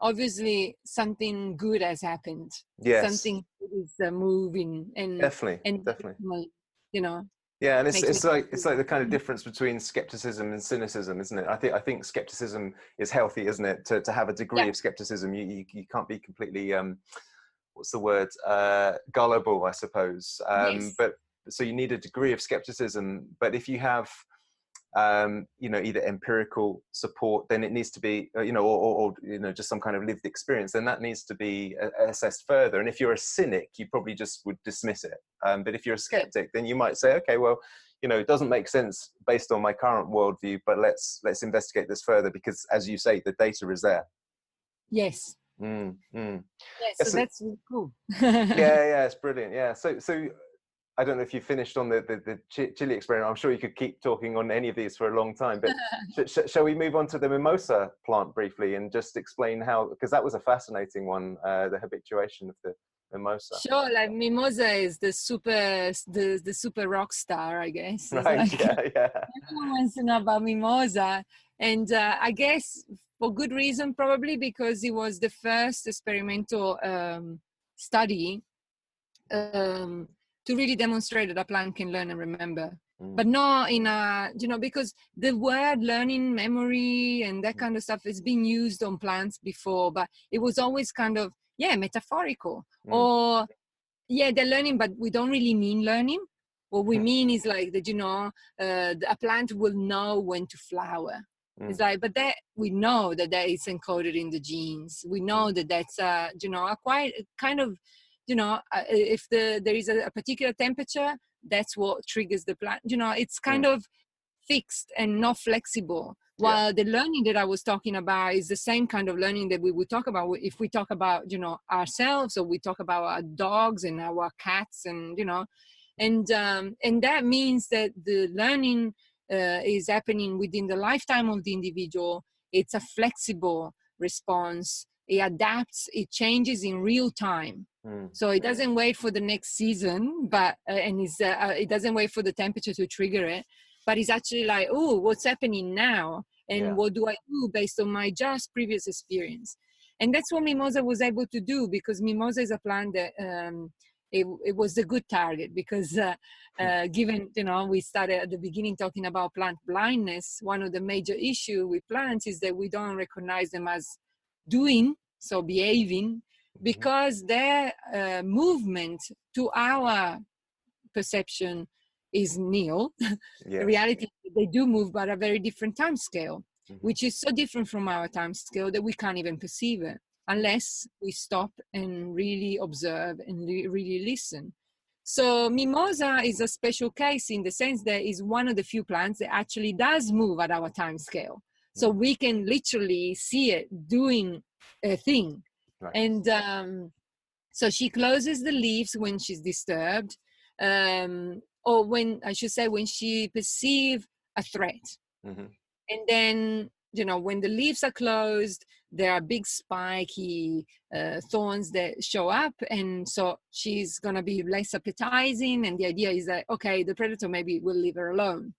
A: obviously something good has happened.
B: Yes.
A: Something is moving, and
B: definitely,
A: you know.
B: Yeah, and it's like the kind of difference between skepticism and cynicism, isn't it? I think skepticism is healthy, isn't it? To have a degree of skepticism, you can't be completely what's the word, gullible, I suppose.
A: Yes.
B: But so you need a degree of skepticism. But if you have either empirical support, then it needs to be, or just some kind of lived experience, then that needs to be assessed further. And if you're a cynic, you probably just would dismiss it. But if you're a skeptic, then you might say, okay, well, it doesn't make sense based on my current worldview, but let's investigate this further, because as you say, the data is there.
A: Yes.
B: Mm.
A: Yeah, so that's really cool.
B: yeah, it's brilliant. Yeah. So I don't know if you finished on the chili experiment. I'm sure you could keep talking on any of these for a long time, but shall we move on to the mimosa plant briefly and just explain how, because that was a fascinating one, the habituation of the mimosa.
A: Sure, like mimosa is the super rock star, I guess.
B: Right,
A: like,
B: yeah.
A: Everyone wants to know about mimosa, and I guess for good reason, probably because it was the first experimental study to really demonstrate that a plant can learn and remember, but not in a, because the word learning, memory, and that kind of stuff has been used on plants before, but it was always kind of, metaphorical, or, they're learning, but we don't really mean learning. What we mean is like that, a plant will know when to flower. It's like, but that we know that is encoded in the genes. We know that that's, a quite kind of, if there is a particular temperature, that's what triggers the plant. It's kind of fixed and not flexible. While the learning that I was talking about is the same kind of learning that we would talk about if we talk about, ourselves, or we talk about our dogs and our cats, and, and that means that the learning is happening within the lifetime of the individual. It's a flexible response. It adapts, it changes in real time. So it doesn't wait for the next season, but it doesn't wait for the temperature to trigger it, but it's actually like, oh, what's happening now, and what do I do based on my just previous experience? And that's what mimosa was able to do, because mimosa is a plant that it was a good target, because given, we started at the beginning talking about plant blindness. One of the major issues with plants is that we don't recognize them as doing, so behaving, because their movement to our perception is nil. In reality, they do move, but at a very different time scale, which is so different from our time scale that we can't even perceive it unless we stop and really observe and really listen. So mimosa is a special case in the sense that it's one of the few plants that actually does move at our time scale. So we can literally see it doing a thing. Right. And so she closes the leaves when she's disturbed, or when she perceives a threat. And then, when the leaves are closed, there are big spiky thorns that show up, and so she's going to be less appetizing, and the idea is that, okay, the predator maybe will leave her alone.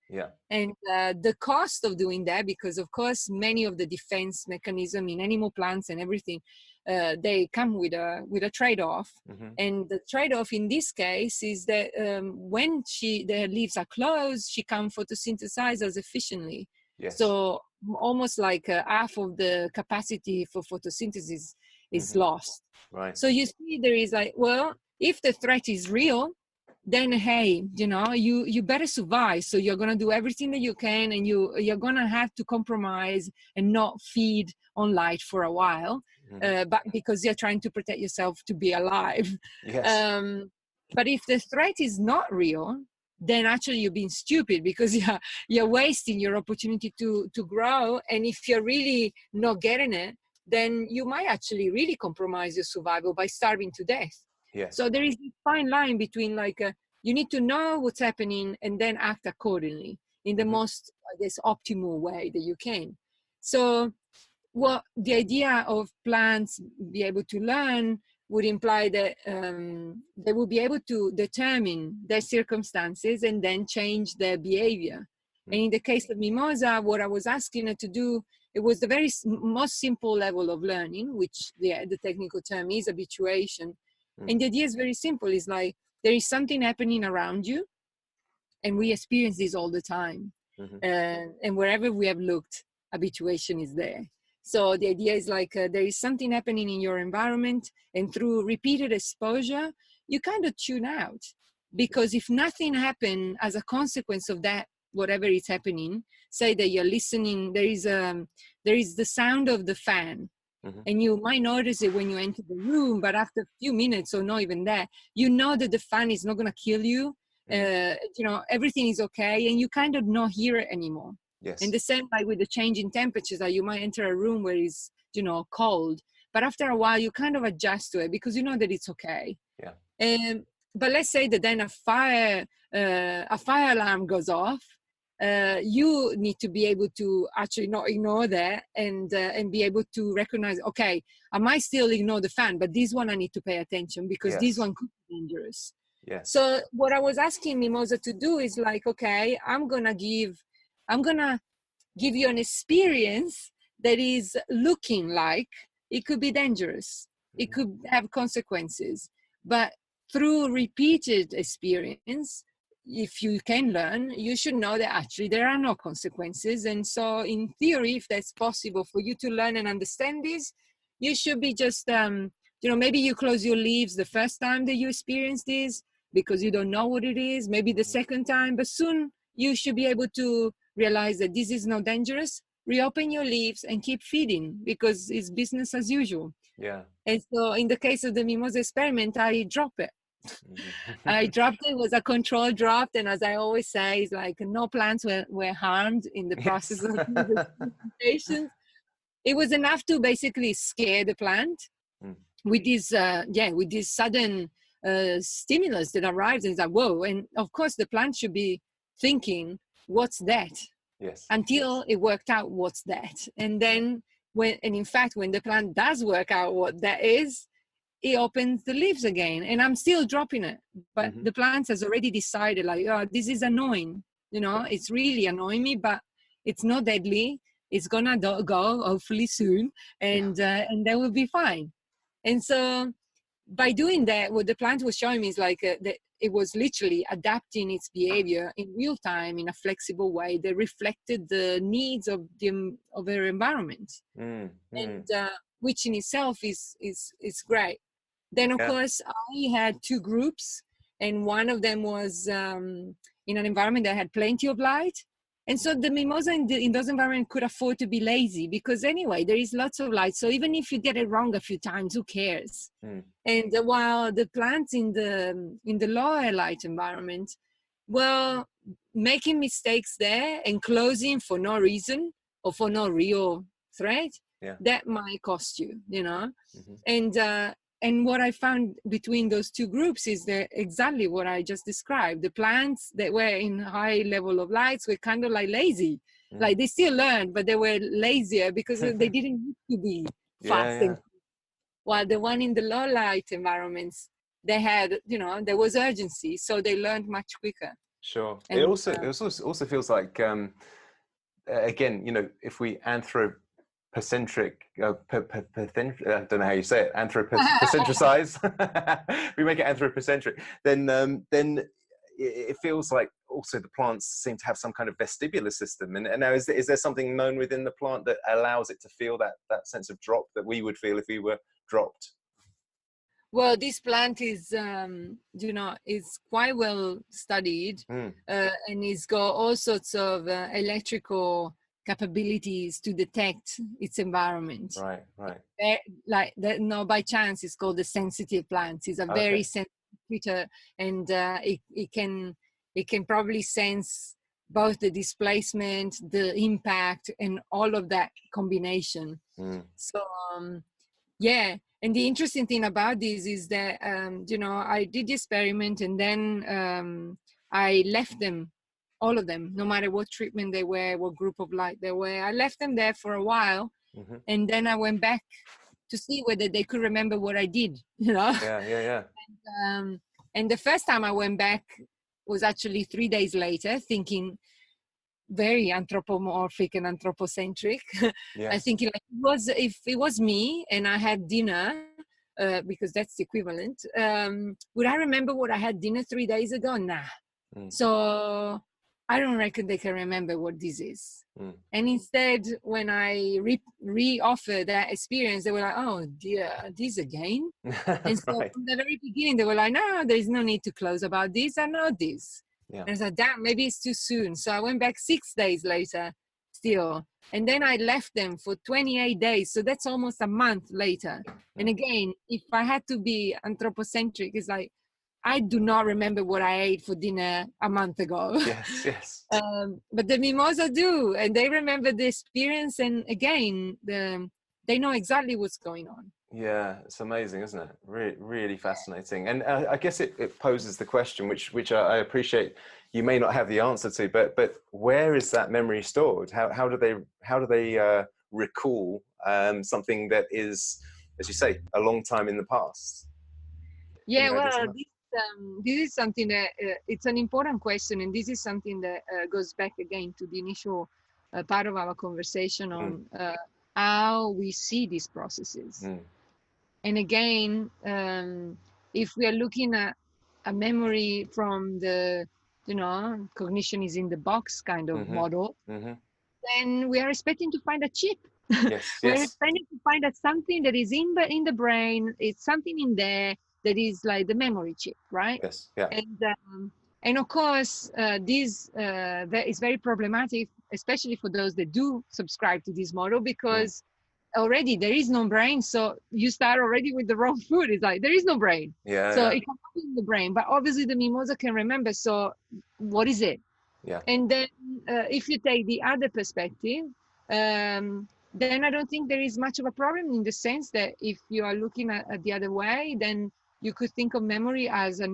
A: And the cost of doing that, because of course many of the defense mechanism in animal plants and everything, they come with a trade-off. And the trade-off in this case is that when the leaves are closed, she can't photosynthesize as efficiently. So almost like half of the capacity for photosynthesis is lost. Right. So you see, there is like, well, if the threat is real, then hey, you better survive. So you're gonna do everything that you can, and you're gonna have to compromise and not feed on light for a while, but because you're trying to protect yourself to be alive. But if the threat is not real, then actually you're being stupid, because you're wasting your opportunity to grow. And if you're really not getting it, then you might actually really compromise your survival by starving to death. So there is a fine line between you need to know what's happening and then act accordingly in the most, I guess, optimal way that you can. So the idea of plants be able to learn would imply that they will be able to determine their circumstances and then change their behavior. And in the case of Mimosa, what I was asking her to do, it was the very most simple level of learning, which the technical term is habituation. And the idea is very simple. It's like there is something happening around you, and we experience this all the time. And wherever we have looked, habituation is there. So the idea is like there is something happening in your environment, and through repeated exposure, you kind of tune out. Because if nothing happened as a consequence of that, whatever is happening, say that you're listening, there is the sound of the fan. And you might notice it when you enter the room, but after a few minutes or not even that, you know that the fan is not going to kill you. You know, everything is okay, and you kind of not hear it anymore.
B: Yes.
A: And the same like with the change in temperatures, that you might enter a room where it's, you know, cold, but after a while you kind of adjust to it because you know that it's okay.
B: Yeah.
A: But let's say that then a fire alarm goes off. You need to be able to actually not ignore that and be able to recognize, okay, I might still ignore the fan, but this one I need to pay attention because this one could be dangerous.
B: Yes.
A: So what I was asking Mimosa to do is like, okay, I'm gonna give you an experience that is looking like it could be dangerous. It could have consequences, but through repeated experience, if you can learn, you should know that actually there are no consequences. And so in theory, if that's possible for you to learn and understand this, you should be just, you know, maybe you close your leaves the first time that you experience this because you don't know what it is, maybe the second time, but soon you should be able to realize that this is not dangerous, reopen your leaves and keep feeding because it's business as usual.
B: Yeah.
A: And so in the case of the Mimosa experiment, I drop it. I dropped it. It was a controlled drop, and as I always say, it's like no plants were harmed in the process of the presentations. It was enough to basically scare the plant with this sudden stimulus that arrives, and it's like, whoa. And of course the plant should be thinking, what's that?
B: Yes.
A: Until it worked out what's that. And then when the plant does work out what that is, it opens the leaves again, and I'm still dropping it. But the plant has already decided, like, oh, this is annoying. You know, it's really annoying me, but it's not deadly. It's gonna go hopefully soon, and that will be fine. And so by doing that, what the plant was showing me is like that it was literally adapting its behavior in real time in a flexible way that reflected the needs of their environment, and which in itself is great. Then, of course, I had two groups, and one of them was in an environment that had plenty of light. And so the Mimosa in those environments could afford to be lazy because anyway, there is lots of light. So even if you get it wrong a few times, who cares? And while the plants in the lower light environment, well, making mistakes there and closing for no reason or for no real threat, that might cost you, you know? And what I found between those two groups is that exactly what I just described. The plants that were in high level of lights were kind of like lazy. Like they still learned, but they were lazier because they didn't need to be fast. While the one in the low light environments, they had, you know, there was urgency. So they learned much quicker.
B: Sure. And it also feels like, again, you know, if we anthropocentric, I don't know how you say it, anthropocentricize, we make it anthropocentric, then it feels like also the plants seem to have some kind of vestibular system. And now is there something known within the plant that allows it to feel that sense of drop that we would feel if we were dropped?
A: Well, this plant is, you know, is quite well studied, and it's got all sorts of electrical capabilities to detect its environment.
B: Right.
A: Like that, no, by chance, it's called the sensitive plant. It's a very sensitive creature, and it can probably sense both the displacement, the impact, and all of that combination. So, yeah. And the interesting thing about this is that, you know, I did the experiment, and then I left them, all of them, no matter what treatment they were, what group of light they were. I left them there for a while, and then I went back to see whether they could remember what I did, you know. And the first time I went back was actually 3 days later, thinking very anthropomorphic and anthropocentric. I think if it was me and I had dinner, because that's the equivalent, would I remember what I had dinner 3 days ago? Nah. So I don't reckon they can remember what this is. And instead, when I re-offered that experience, they were like, oh dear, this again? And so from the very beginning, they were like, no, there's no need to close about this. I know this. And I was like, damn, maybe it's too soon. So I went back 6 days later still. And then I left them for 28 days. So that's almost a month later. And again, if I had to be anthropocentric, it's like, I do not remember what I ate for dinner a month ago.
B: Yes.
A: But the Mimosa do, and they remember the experience. And again, they know exactly what's going on.
B: Yeah, it's amazing, isn't it? Really fascinating. And I guess it poses the question, which I appreciate you may not have the answer to, but where is that memory stored? How do they recall something that is, as you say, a long time in the past?
A: Yeah, this is something that it's an important question, and this is something that goes back again to the initial part of our conversation on how we see these processes. And again, if we are looking at a memory from the, cognition is in the box kind of model, then we are expecting to find a chip. We're expecting to find that something that is in the brain, it's something in there that is like the memory chip, right? And of course, this that is very problematic, especially for those that do subscribe to this model, because already there is no brain. So you start already with the wrong foot. It's like, there is no brain. It cannot be in the brain, but obviously the Mimosa can remember. So what is it? And then if you take the other perspective, then I don't think there is much of a problem, in the sense that if you are looking at the other way, then you could think of memory as a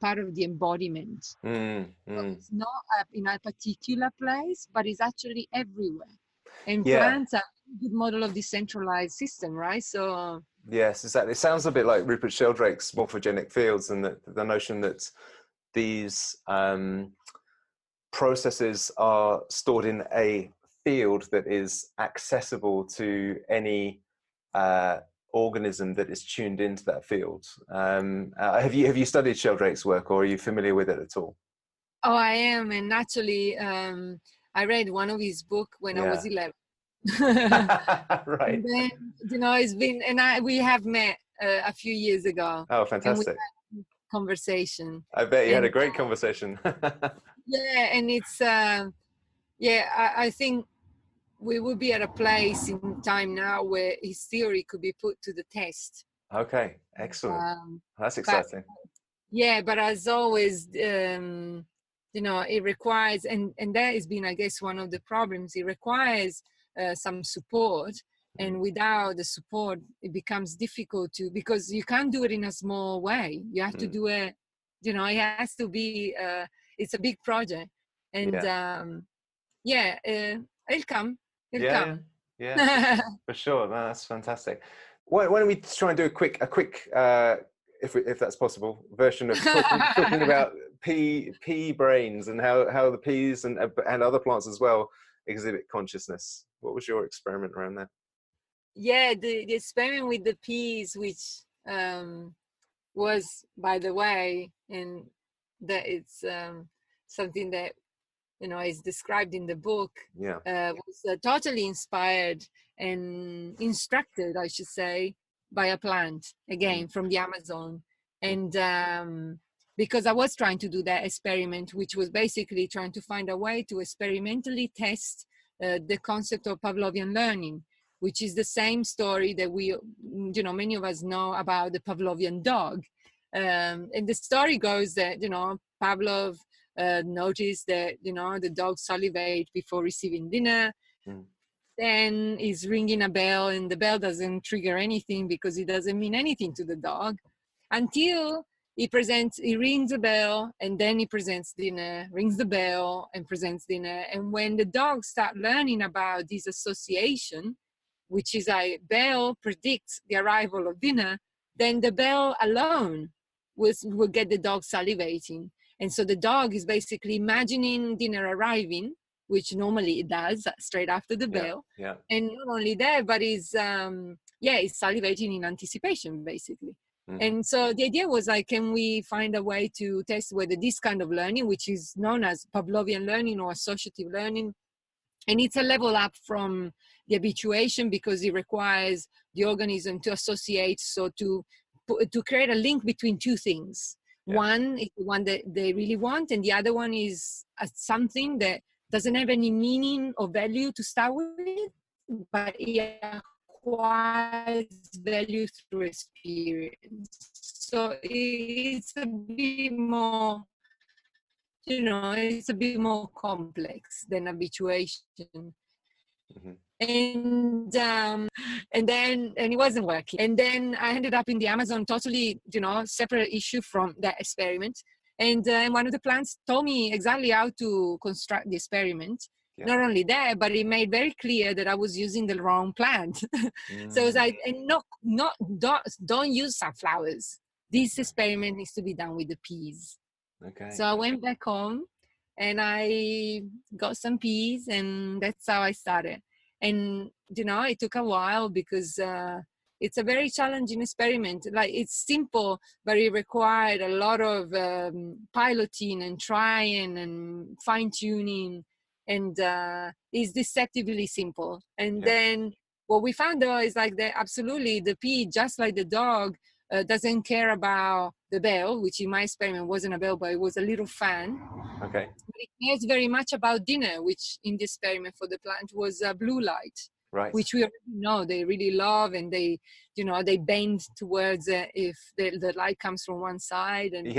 A: part of the embodiment. So it's not in a particular place, but it's actually everywhere. And plants are a good model of decentralized system, right? So
B: yes, exactly. It sounds a bit like Rupert Sheldrake's morphogenic fields, and the notion that these processes are stored in a field that is accessible to any organism that is tuned into that field. Have you studied Sheldrake's work, or are you familiar with it at all?
A: Oh, I am, and actually, I read one of his books when I was 11.
B: Right.
A: And then, it's been, and we have met a few years ago.
B: Oh, fantastic.
A: Conversation.
B: I bet you had a great conversation.
A: And it's, I think we will be at a place in time now where his theory could be put to the test.
B: Okay, excellent. That's exciting.
A: But as always, it requires, and that has been, I guess, one of the problems. It requires some support, and without the support, it becomes difficult because you can't do it in a small way. You have to do it, it has to be, it's a big project, and it'll come.
B: Yeah, for sure. No, that's fantastic. Why don't we try and do a quick, if that's possible, version of talking about pea brains and how the peas and other plants as well exhibit consciousness. What was your experiment around that?
A: The experiment with the peas, which was, by the way, and that it's something that is described in the book, was totally inspired and instructed, I should say, by a plant, again, from the Amazon. And because I was trying to do that experiment, which was basically trying to find a way to experimentally test the concept of Pavlovian learning, which is the same story that we, many of us know about the Pavlovian dog. And the story goes that, Pavlov noticed that, the dog salivate before receiving dinner. Then he's ringing a bell, and the bell doesn't trigger anything because it doesn't mean anything to the dog, until he rings the bell, and then he presents dinner, rings the bell and presents dinner. And when the dogs start learning about this association, which is a bell predicts the arrival of dinner, then the bell alone will get the dog salivating. And so the dog is basically imagining dinner arriving, which normally it does straight after the bell.
B: Yeah.
A: And not only that, but it's salivating in anticipation, basically. Mm-hmm. And so the idea was like, can we find a way to test whether this kind of learning, which is known as Pavlovian learning or associative learning, and it's a level up from the habituation because it requires the organism to associate, so to create a link between two things. Yeah. One is the one that they really want, and the other one is something that doesn't have any meaning or value to start with, but it acquires value through experience. So it's a bit more, it's a bit more complex than habituation. Mm-hmm. And it wasn't working. And then I ended up in the Amazon, totally, separate issue from that experiment. And one of the plants told me exactly how to construct the experiment. Yeah. Not only that, but it made very clear that I was using the wrong plant. So it was like, and don't use sunflowers. This experiment needs to be done with the peas. Okay. So I went back home and I got some peas, and that's how I started. And, it took a while because it's a very challenging experiment. Like, it's simple, but it required a lot of piloting and trying and fine tuning, and it's deceptively simple. And then what we found though is like that absolutely the pea, just like the dog, doesn't care about the bell, which in my experiment wasn't a bell, but it was a little fan. Okay. But it cares very much about dinner, which in the experiment for the plant was blue light. Right. Which we already know they really love, and they bend towards if the light comes from one side. And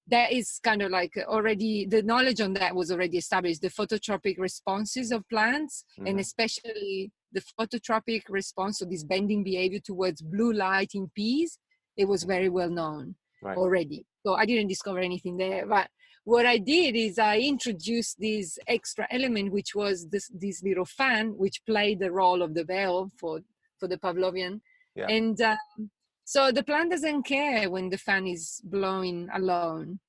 A: that is kind of like already, the knowledge on that was already established. The phototropic responses of plants, and especially the phototropic response, so this bending behavior towards blue light in peas, it was very well known already. So I didn't discover anything there, but what I did is I introduced this extra element, which was this little fan, which played the role of the bell for the Pavlovian. Yeah. And so the plant doesn't care when the fan is blowing alone.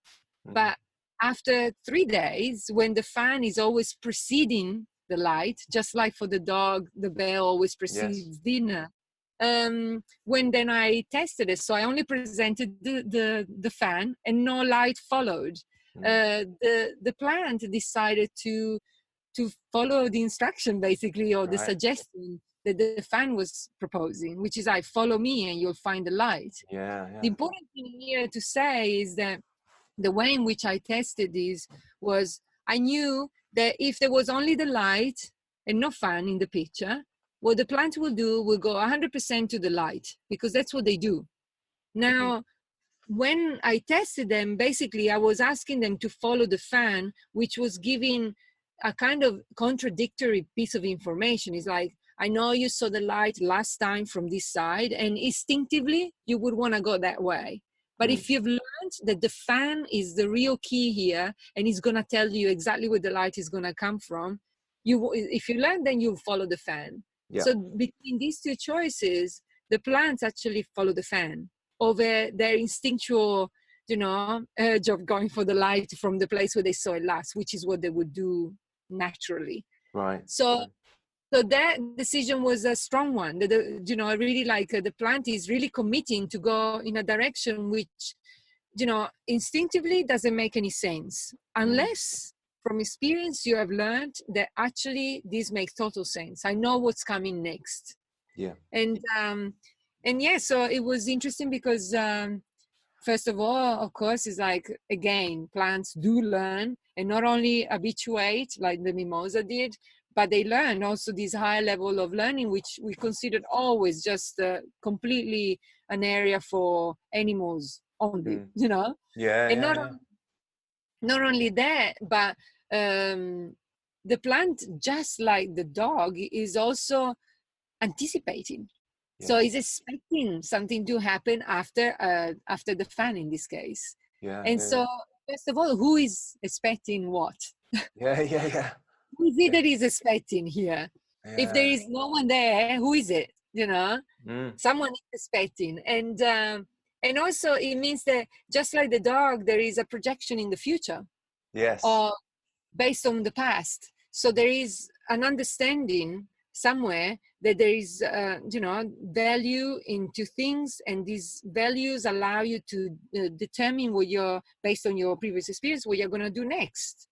A: But after 3 days, when the fan is always preceding the light, just like for the dog, the bell always precedes dinner. When then I tested it, so I only presented the fan and no light followed. The plant decided to follow the instruction, basically, or the suggestion that the fan was proposing, which is like, follow me and you'll find the light. The important thing here to say is that the way in which I tested this was, I knew that if there was only the light and no fan in the picture, what the plant will do will go 100% to the light, because that's what they do. Now, when I tested them, basically, I was asking them to follow the fan, which was giving a kind of contradictory piece of information. It's like, I know you saw the light last time from this side, and instinctively, you would want to go that way. But if you've learned that the fan is the real key here, and it's going to tell you exactly where the light is going to come from, if you learn, then you'll follow the fan. Yeah. So between these two choices, the plants actually follow the fan over their instinctual, urge of going for the light from the place where they saw it last, which is what they would do naturally. Right. So that decision was a strong one. I really like the plant is really committing to go in a direction which, instinctively doesn't make any sense, unless from experience you have learned that actually this makes total sense. I know what's coming next. Yeah. And so it was interesting because first of all, of course, it's like, again, plants do learn, and not only habituate like the Mimosa did, but they learn also this higher level of learning, which we considered always just completely an area for animals only, Yeah. And not only that, but the plant, just like the dog, is also anticipating. Yeah. So he's expecting something to happen after the fan in this case. Yeah. And first of all, who is expecting what? Yeah. Who is it that is expecting here? If there is no one there, who is it? Someone is expecting. And also it means that just like the dog, there is a projection in the future.
B: Yes.
A: Or based on the past. So there is an understanding somewhere that there is, value into things, and these values allow you to determine what you're, based on your previous experience, what you're going to do next,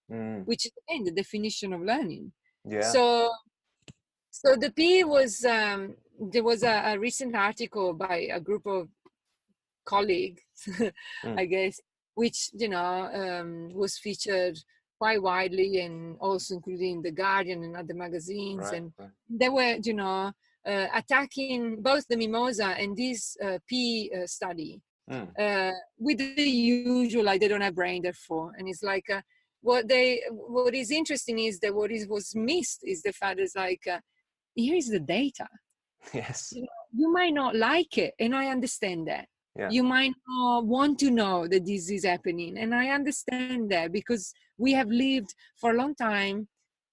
A: which is again the definition of learning.
B: Yeah.
A: So the P was, there was a recent article by a group of colleagues, I guess, which was featured quite widely, and also including The Guardian and other magazines. Right. And they were, attacking both the Mimosa and this P study with the usual, like, they don't have brain, therefore. And it's like, what is interesting is that what was missed is the fact is like, here is the data.
B: Yes.
A: You might not like it, and I understand that. Yeah. You might not want to know that this is happening, and I understand that, because we have lived for a long time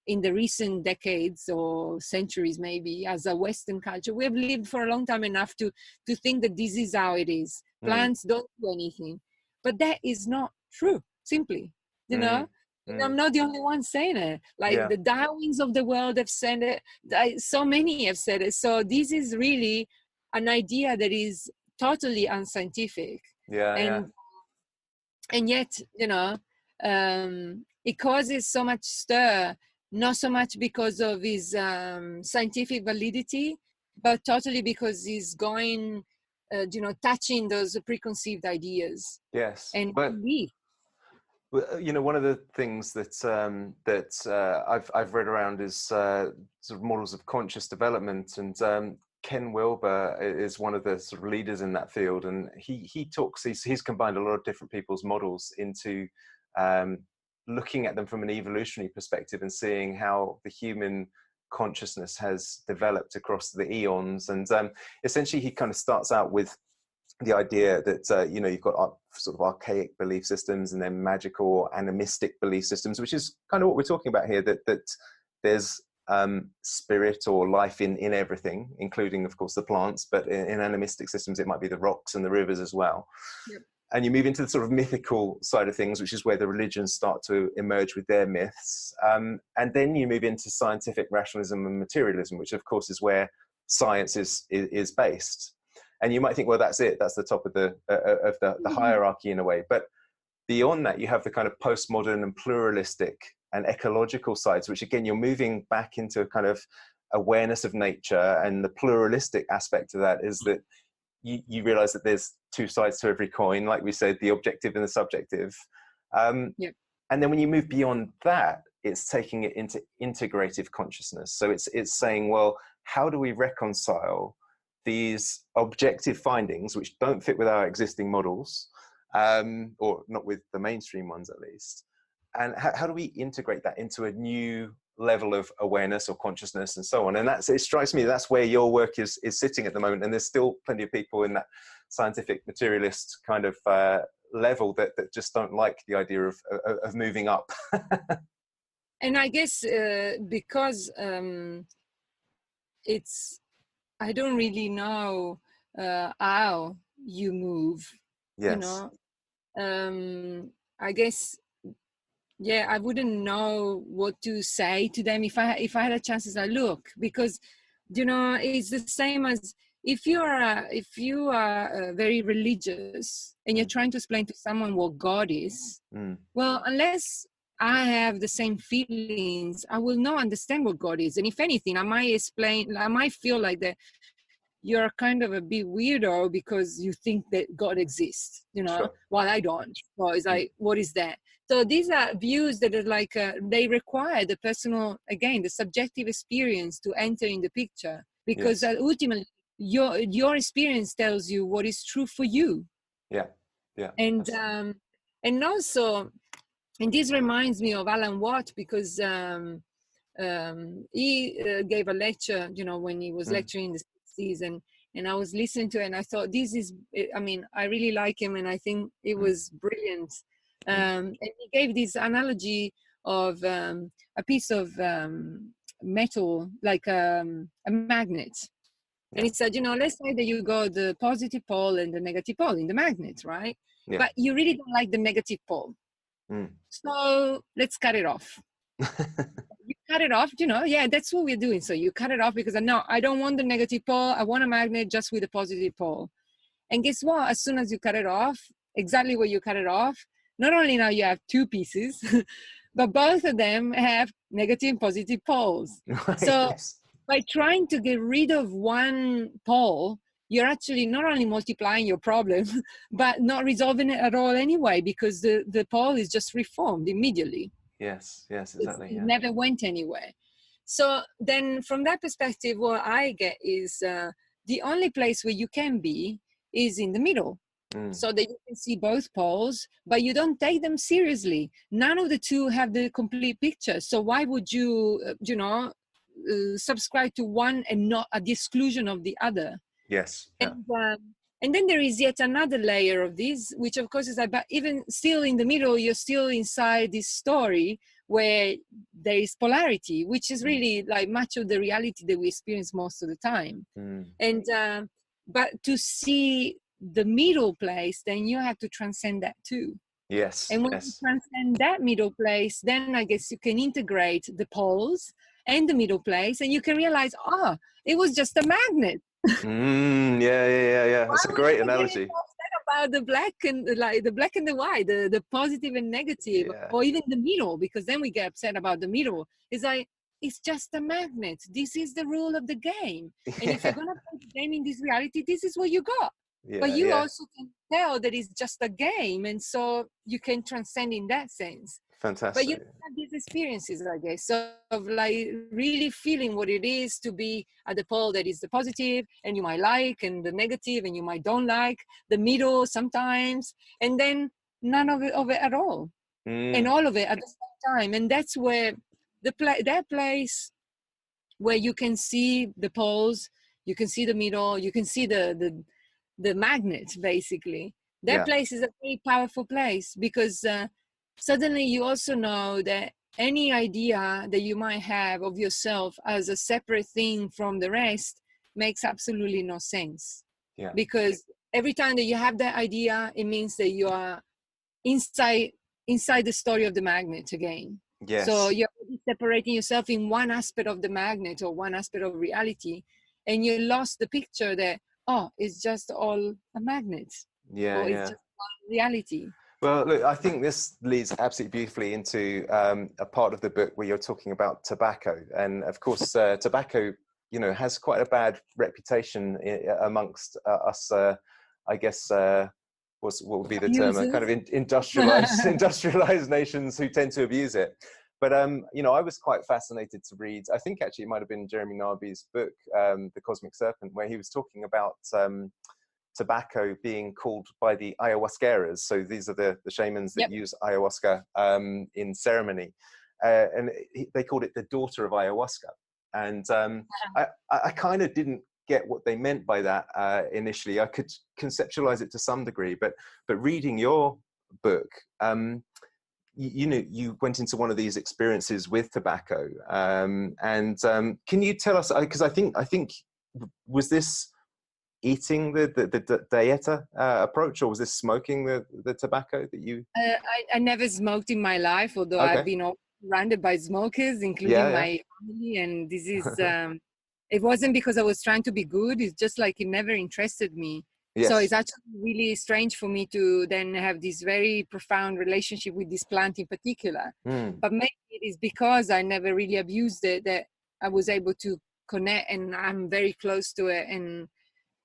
A: in the recent decades or centuries, maybe, as a Western culture. We have lived for a long time enough to think that this is how it is. Plants don't do anything, but that is not true. Simply, And I'm not the only one saying it. Like the Darwins of the world have said it. So many have said it. So this is really an idea that is totally unscientific. And yet, it causes so much stir, not so much because of his scientific validity, but totally because he's going, touching those preconceived ideas.
B: Yes.
A: And belief.
B: One of the things that I've read around is sort of models of conscious development, and Ken Wilber is one of the sort of leaders in that field, and he's combined a lot of different people's models into looking at them from an evolutionary perspective and seeing how the human consciousness has developed across the eons. And essentially he kind of starts out with the idea that you've got sort of archaic belief systems, and then magical or animistic belief systems, which is kind of what we're talking about here, that there's spirit or life in everything, including of course the plants, but in animistic systems it might be the rocks and the rivers as well. Yep. And you move into the sort of mythical side of things, which is where the religions start to emerge with their myths, and then you move into scientific rationalism and materialism, which of course is where science is based. And you might think, well, that's it, that's the top of the hierarchy in a way. But beyond that, you have the kind of postmodern and pluralistic and ecological sides, which again, you're moving back into a kind of awareness of nature. And the pluralistic aspect of that is that you realize that there's two sides to every coin, like we said, the objective and the subjective. And then when you move beyond that, it's taking it into integrative consciousness. So it's saying, well, how do we reconcile these objective findings, which don't fit with our existing models, or not with the mainstream ones at least, and how do we integrate that into a new level of awareness or consciousness and so on? And it strikes me that's where your work is sitting at the moment, and there's still plenty of people in that scientific materialist kind of level that just don't like the idea of moving up.
A: And I guess because I don't really know how you move.
B: Yes.
A: I guess, I wouldn't know what to say to them if I had a chance to say, look, because it's the same as if you are very religious and you're trying to explain to someone what God is. Well, unless I have the same feelings, I will not understand what God is. And if anything, I might feel like that you're kind of a bit weirdo because you think that God exists, Sure. Well, I don't. So it's like, what is that? So these are views that are like, they require the personal, again, the subjective experience to enter in the picture, because ultimately your experience tells you what is true for you.
B: Yeah.
A: And also, and this reminds me of Alan Watt, because he gave a lecture, when he was lecturing in the 60s, and I was listening to it, and I thought, I really like him, and I think it was brilliant. And he gave this analogy of a piece of metal, like a magnet. And it said, let's say that you got the positive pole and the negative pole in the magnet, right? Yeah. But you really don't like the negative pole. So let's cut it off. You cut it off, that's what we're doing. So you cut it off because I don't want the negative pole. I want a magnet just with a positive pole. And guess what? As soon as you cut it off, exactly where you cut it off, not only now you have two pieces, but both of them have negative and positive poles. Right. So by trying to get rid of one pole, you're actually not only multiplying your problem, but not resolving it at all anyway, because the pole is just reformed immediately.
B: Yes, exactly.
A: It never went anywhere. So then from that perspective, what I get is the only place where you can be is in the middle. So that you can see both poles, but you don't take them seriously. None of the two have the complete picture. So why would you, subscribe to one and not at the exclusion of the other?
B: Yes.
A: Yeah. And then there is yet another layer of this, which of course is about, even still in the middle, you're still inside this story where there is polarity, which is really like much of the reality that we experience most of the time. And but to see the middle place, then you have to transcend that too.
B: Yes.
A: And when you transcend that middle place, then I guess you can integrate the poles and the middle place, and you can realize, it was just a magnet.
B: Yeah. That's a great analogy.
A: About the black and the white, the positive and negative, or even the middle, because then we get upset about the middle. It's like, it's just a magnet. This is the rule of the game. And if you're gonna play the game in this reality, this is what you got. But you also can tell that it's just a game, and so you can transcend in that sense.
B: Fantastic.
A: But you have these experiences, I guess, of like really feeling what it is to be at the pole that is the positive, and you might like, and the negative, and you might don't like, the middle sometimes, and then none of it at all, and all of it at the same time. And that's where that place where you can see the poles, you can see the middle, you can see the magnet, basically. That place is a very powerful place, because suddenly you also know that any idea that you might have of yourself as a separate thing from the rest makes absolutely no sense. Because every time that you have that idea, it means that you are inside the story of the magnet again. So you're separating yourself in one aspect of the magnet or one aspect of reality, and you lost the picture that it's just all a magnet. It's just one reality.
B: Well, look, I think this leads absolutely beautifully into a part of the book where you're talking about tobacco. And of course, tobacco, has quite a bad reputation amongst us, I guess, what would be the term? Kind of industrialized nations who tend to abuse it. But, I was quite fascinated to read, I think actually it might have been Jeremy Narby's book, The Cosmic Serpent, where he was talking about tobacco being called by the ayahuasqueras. So these are the shamans that use ayahuasca in ceremony. And they called it the daughter of ayahuasca. And I kind of didn't get what they meant by that initially. I could conceptualize it to some degree, but reading your book, you went into one of these experiences with tobacco. And can you tell us, because I think, was this eating the dieta approach, or was this smoking the tobacco that you?
A: I never smoked in my life, although I've been surrounded by smokers, including my family, and this is it wasn't because I was trying to be good. It's just like it never interested me. So it's actually really strange for me to then have this very profound relationship with this plant in particular. But maybe it is because I never really abused it that I was able to connect, and I'm very close to it.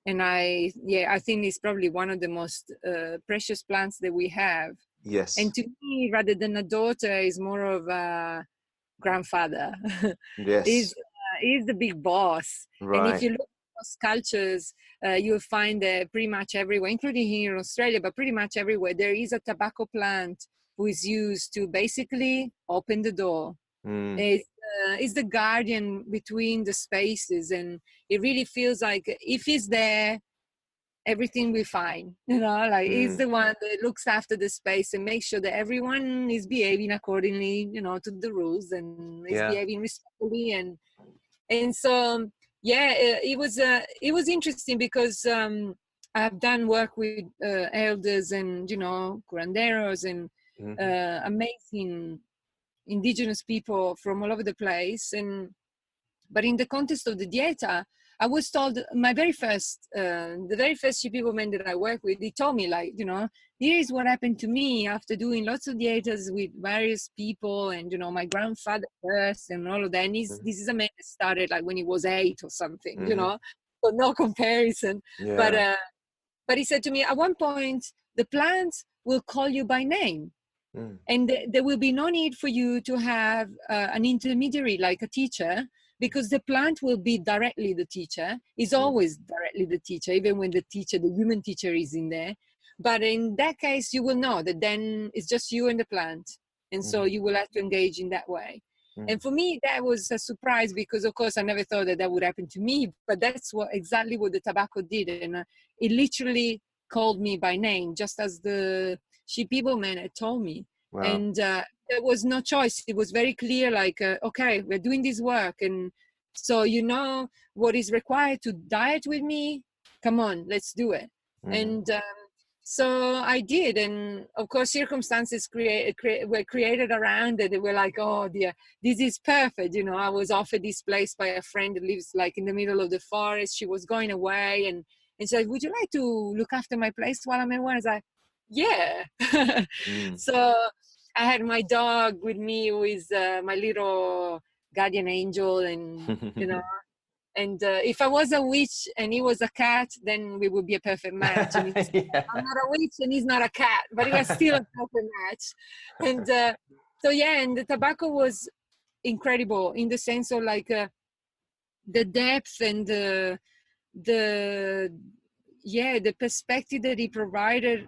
A: And I think it's probably one of the most precious plants that we have. And to me, rather than a daughter, is more of a grandfather. He's the big boss. And if you look at those cultures, you'll find that pretty much everywhere, including here in Australia, but pretty much everywhere, there is a tobacco plant who is used to basically open the door. It's the guardian between the spaces, and it really feels like if he's there, everything will be fine. He's the one that looks after the space and makes sure that everyone is behaving accordingly, to the rules, and is behaving respectfully, and And so, yeah, it was interesting because I've done work with elders and, you know, curanderos and amazing indigenous people from all over the place. But in the context of the dieta, I was told the very first Shipibo woman that I work with, he told me, like, you know, here is what happened to me after doing lots of dietas with various people, and, you know, my grandfather first and all of that. And this is a man that started like when he was 8 or something, you know, so no comparison.
B: Yeah.
A: But he said to me, at one point, the plants will call you by name. And there will be no need for you to have an intermediary like a teacher, because the plant will be directly the teacher, is always directly the teacher, even when the human teacher is in there. But in that case, you will know that then it's just you and the plant. And so you will have to engage in that way. And for me, that was a surprise, because of course I never thought that would happen to me, but that's exactly what the tobacco did. And it literally called me by name, just as the Shipibo man had told me. Wow. And there was no choice. It was very clear, like, okay, we're doing this work. And so, you know, what is required to diet with me? Come on, let's do it. And so I did. And of course, circumstances were created around it. They were like, oh dear, this is perfect. You know, I was offered this place by a friend that lives like in the middle of the forest. She was going away, and she said, would you like to look after my place while I'm at work? I was like, yeah. So I had my dog with me, who is my little guardian angel, and you know, and if I was a witch and he was a cat, then we would be a perfect match. And yeah. I'm not a witch and he's not a cat, but it was still a perfect match. And so yeah, and the tobacco was incredible in the sense of like the depth and the perspective that he provided,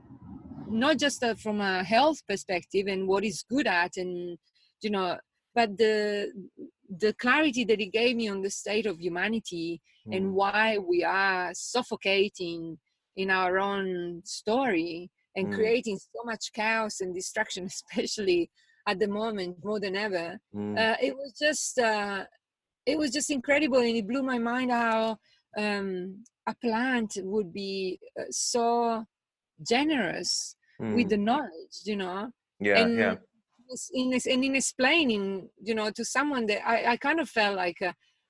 A: not just from a health perspective and what he's good at, and you know, but the clarity that he gave me on the state of humanity and why we are suffocating in our own story and creating so much chaos and destruction, especially at the moment more than ever. It was just incredible, and it blew my mind how a plant would be so generous with the knowledge, you know. In explaining, you know, to someone that I kind of felt like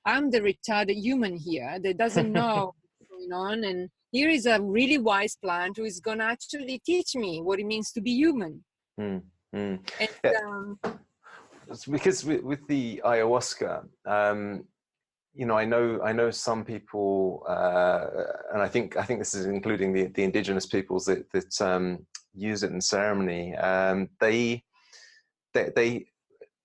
A: I'm the retarded human here that doesn't know what's going on, and here is a really wise plant who is gonna actually teach me what it means to be human. And,
B: because with the ayahuasca, you know, I know some people, and I think this is including the indigenous peoples that use it in ceremony. They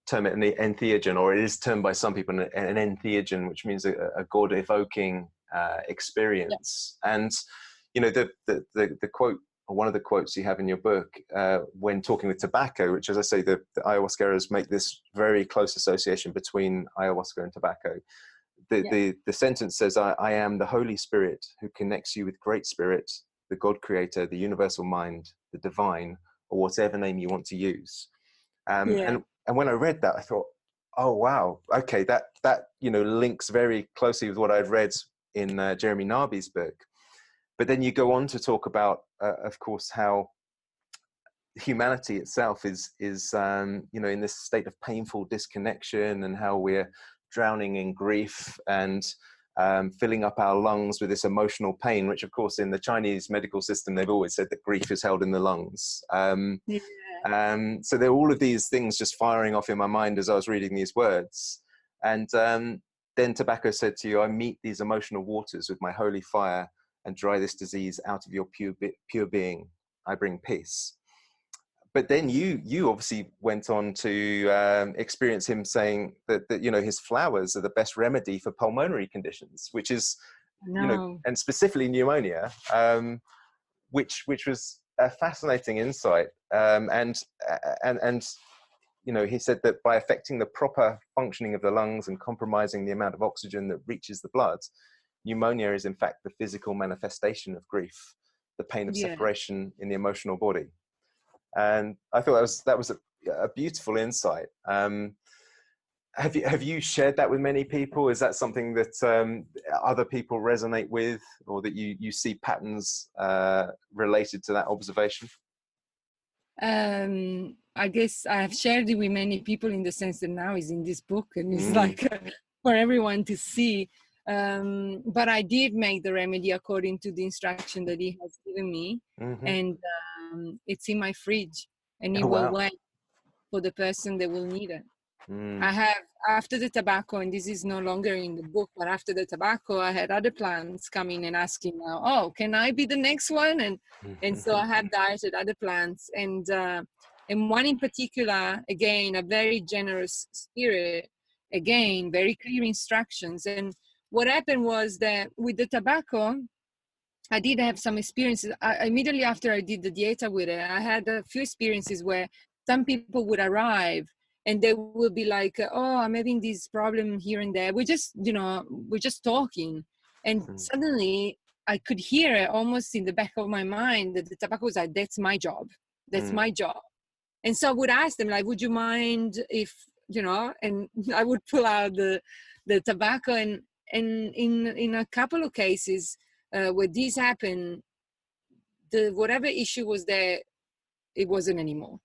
B: term it an entheogen, or it is termed by some people an entheogen, which means a god evoking experience. Yeah. And you know, the quote, or one of the quotes you have in your book, when talking with tobacco, which, as I say, the ayahuasqueros make this very close association between ayahuasca and tobacco. The sentence says, I am the Holy Spirit who connects you with Great Spirit, the God Creator, the universal mind, the divine, or whatever name you want to use. And when I read that, I thought, oh wow, okay, that you know, links very closely with what I'd read in Jeremy Narby's book. But then you go on to talk about, of course, how humanity itself is you know, in this state of painful disconnection, and how we're drowning in grief and filling up our lungs with this emotional pain, which of course in the Chinese medical system, they've always said that grief is held in the lungs. So there are all of these things just firing off in my mind as I was reading these words. And then tobacco said to you, I meet these emotional waters with my holy fire and dry this disease out of your pure being. I bring peace. But then you obviously went on to experience him saying that you know, his flowers are the best remedy for pulmonary conditions, which is, you know, and specifically pneumonia, which was a fascinating insight. And you know, he said that by affecting the proper functioning of the lungs and compromising the amount of oxygen that reaches the blood, pneumonia is in fact the physical manifestation of grief, the pain of separation in the emotional body. And I thought that was a beautiful insight. And Have you shared that with many people? Is that something that other people resonate with, or that you see patterns related to that observation?
A: I guess I have shared it with many people in the sense that now it's in this book and it's like for everyone to see. But I did make the remedy according to the instruction that he has given me, and it's in my fridge, and it will wait for the person that will need it. I have, after the tobacco, and this is no longer in the book, but after the tobacco, I had other plants coming and asking now, oh, can I be the next one? And so I have dieted other plants, and one in particular, again, a very generous spirit, again, very clear instructions. And what happened was that with the tobacco, I did have some experiences. Immediately after I did the dieta with it, I had a few experiences where some people would arrive and they will be like, oh, I'm having this problem here and there. We're just talking. And suddenly I could hear it almost in the back of my mind that the tobacco was like, that's my job. That's my job. And so I would ask them, like, would you mind if, and I would pull out the tobacco. And in a couple of cases where this happened, whatever issue was there, it wasn't anymore.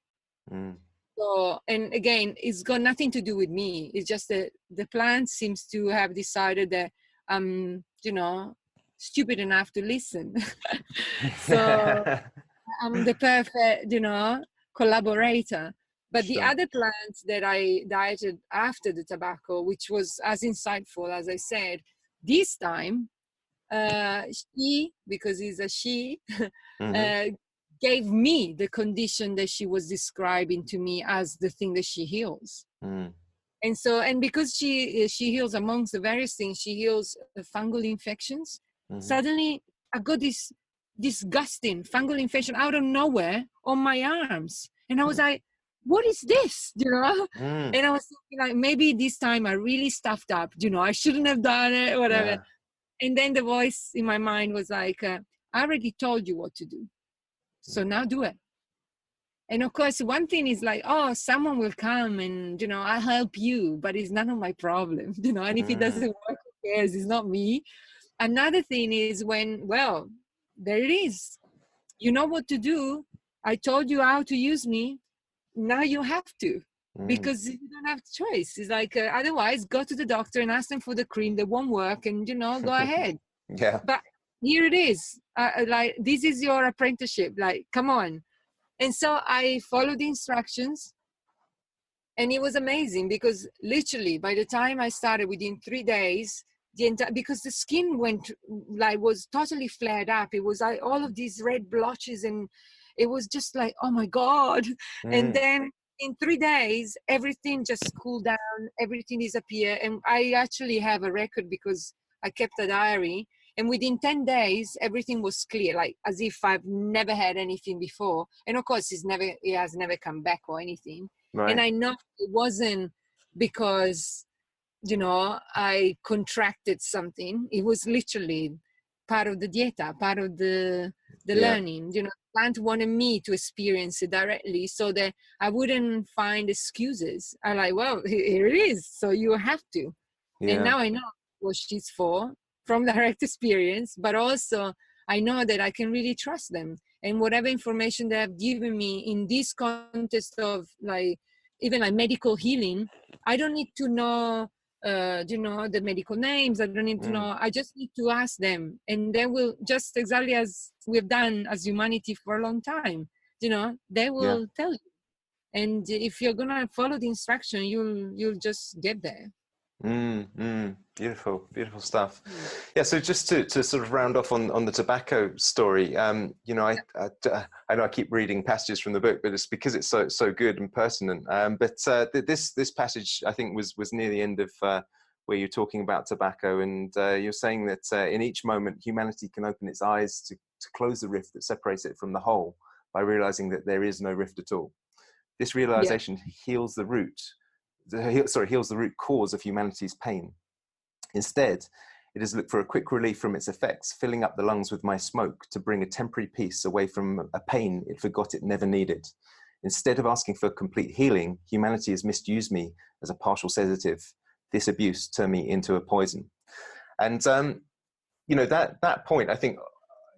A: So, and again, it's got nothing to do with me. It's just that the plant seems to have decided that I'm, stupid enough to listen. So I'm the perfect, collaborator. But the other plants that I dieted after the tobacco, which was as insightful as I said, this time, she, because it's a she, gave me the condition that she was describing to me as the thing that she heals. And so, and because she heals amongst the various things, she heals fungal infections. Suddenly I got this disgusting fungal infection out of nowhere on my arms. And I was like, what is this? And I was thinking, like, maybe this time I really stuffed up, I shouldn't have done it, whatever. Yeah. And then the voice in my mind was like, I already told you what to do. So now do it. And of course, one thing is like, oh, someone will come and, I'll help you, but it's none of my problem, and if it doesn't work, who cares? It's not me. Another thing is when, well, there it is. You know what to do. I told you how to use me. Now you have to, because you don't have a choice. It's like, otherwise, go to the doctor and ask them for the cream that won't work and, go ahead.
B: Yeah.
A: But here it is. Like, this is your apprenticeship. Like, come on. And so I followed the instructions, and it was amazing because literally by the time I started, within 3 days, because the skin was totally flared up. It was like all of these red blotches, and it was just like, oh my God. And then in 3 days, everything just cooled down, everything disappeared. And I actually have a record because I kept a diary. And within 10 days, everything was clear, like as if I've never had anything before. And of course, it has never come back or anything. Right. And I know it wasn't because, I contracted something. It was literally part of the dieta, part of the learning. The plant wanted me to experience it directly so that I wouldn't find excuses. I'm like, well, here it is. So you have to. Yeah. And now I know what she's for, from direct experience, but also I know that I can really trust them. And whatever information they have given me in this context of even medical healing, I don't need to know, the medical names. I don't need to know. I just need to ask them. And they will, just exactly as we've done as humanity for a long time, they will tell you. And if you're going to follow the instruction, you'll just get there.
B: Beautiful stuff. Yeah, so just to sort of round off on the tobacco story, I know I keep reading passages from the book, but it's because it's so good and pertinent. But this passage, I think, was near the end of where you're talking about tobacco, and you're saying that in each moment humanity can open its eyes to close the rift that separates it from the whole by realizing that there is no rift at all. This realization heals the root cause of humanity's pain. Instead, it has looked for a quick relief from its effects, filling up the lungs with my smoke to bring a temporary peace away from a pain it forgot it never needed. Instead of asking for complete healing, humanity has misused me as a partial sedative. This abuse turned me into a poison. And, you know, that point, I think,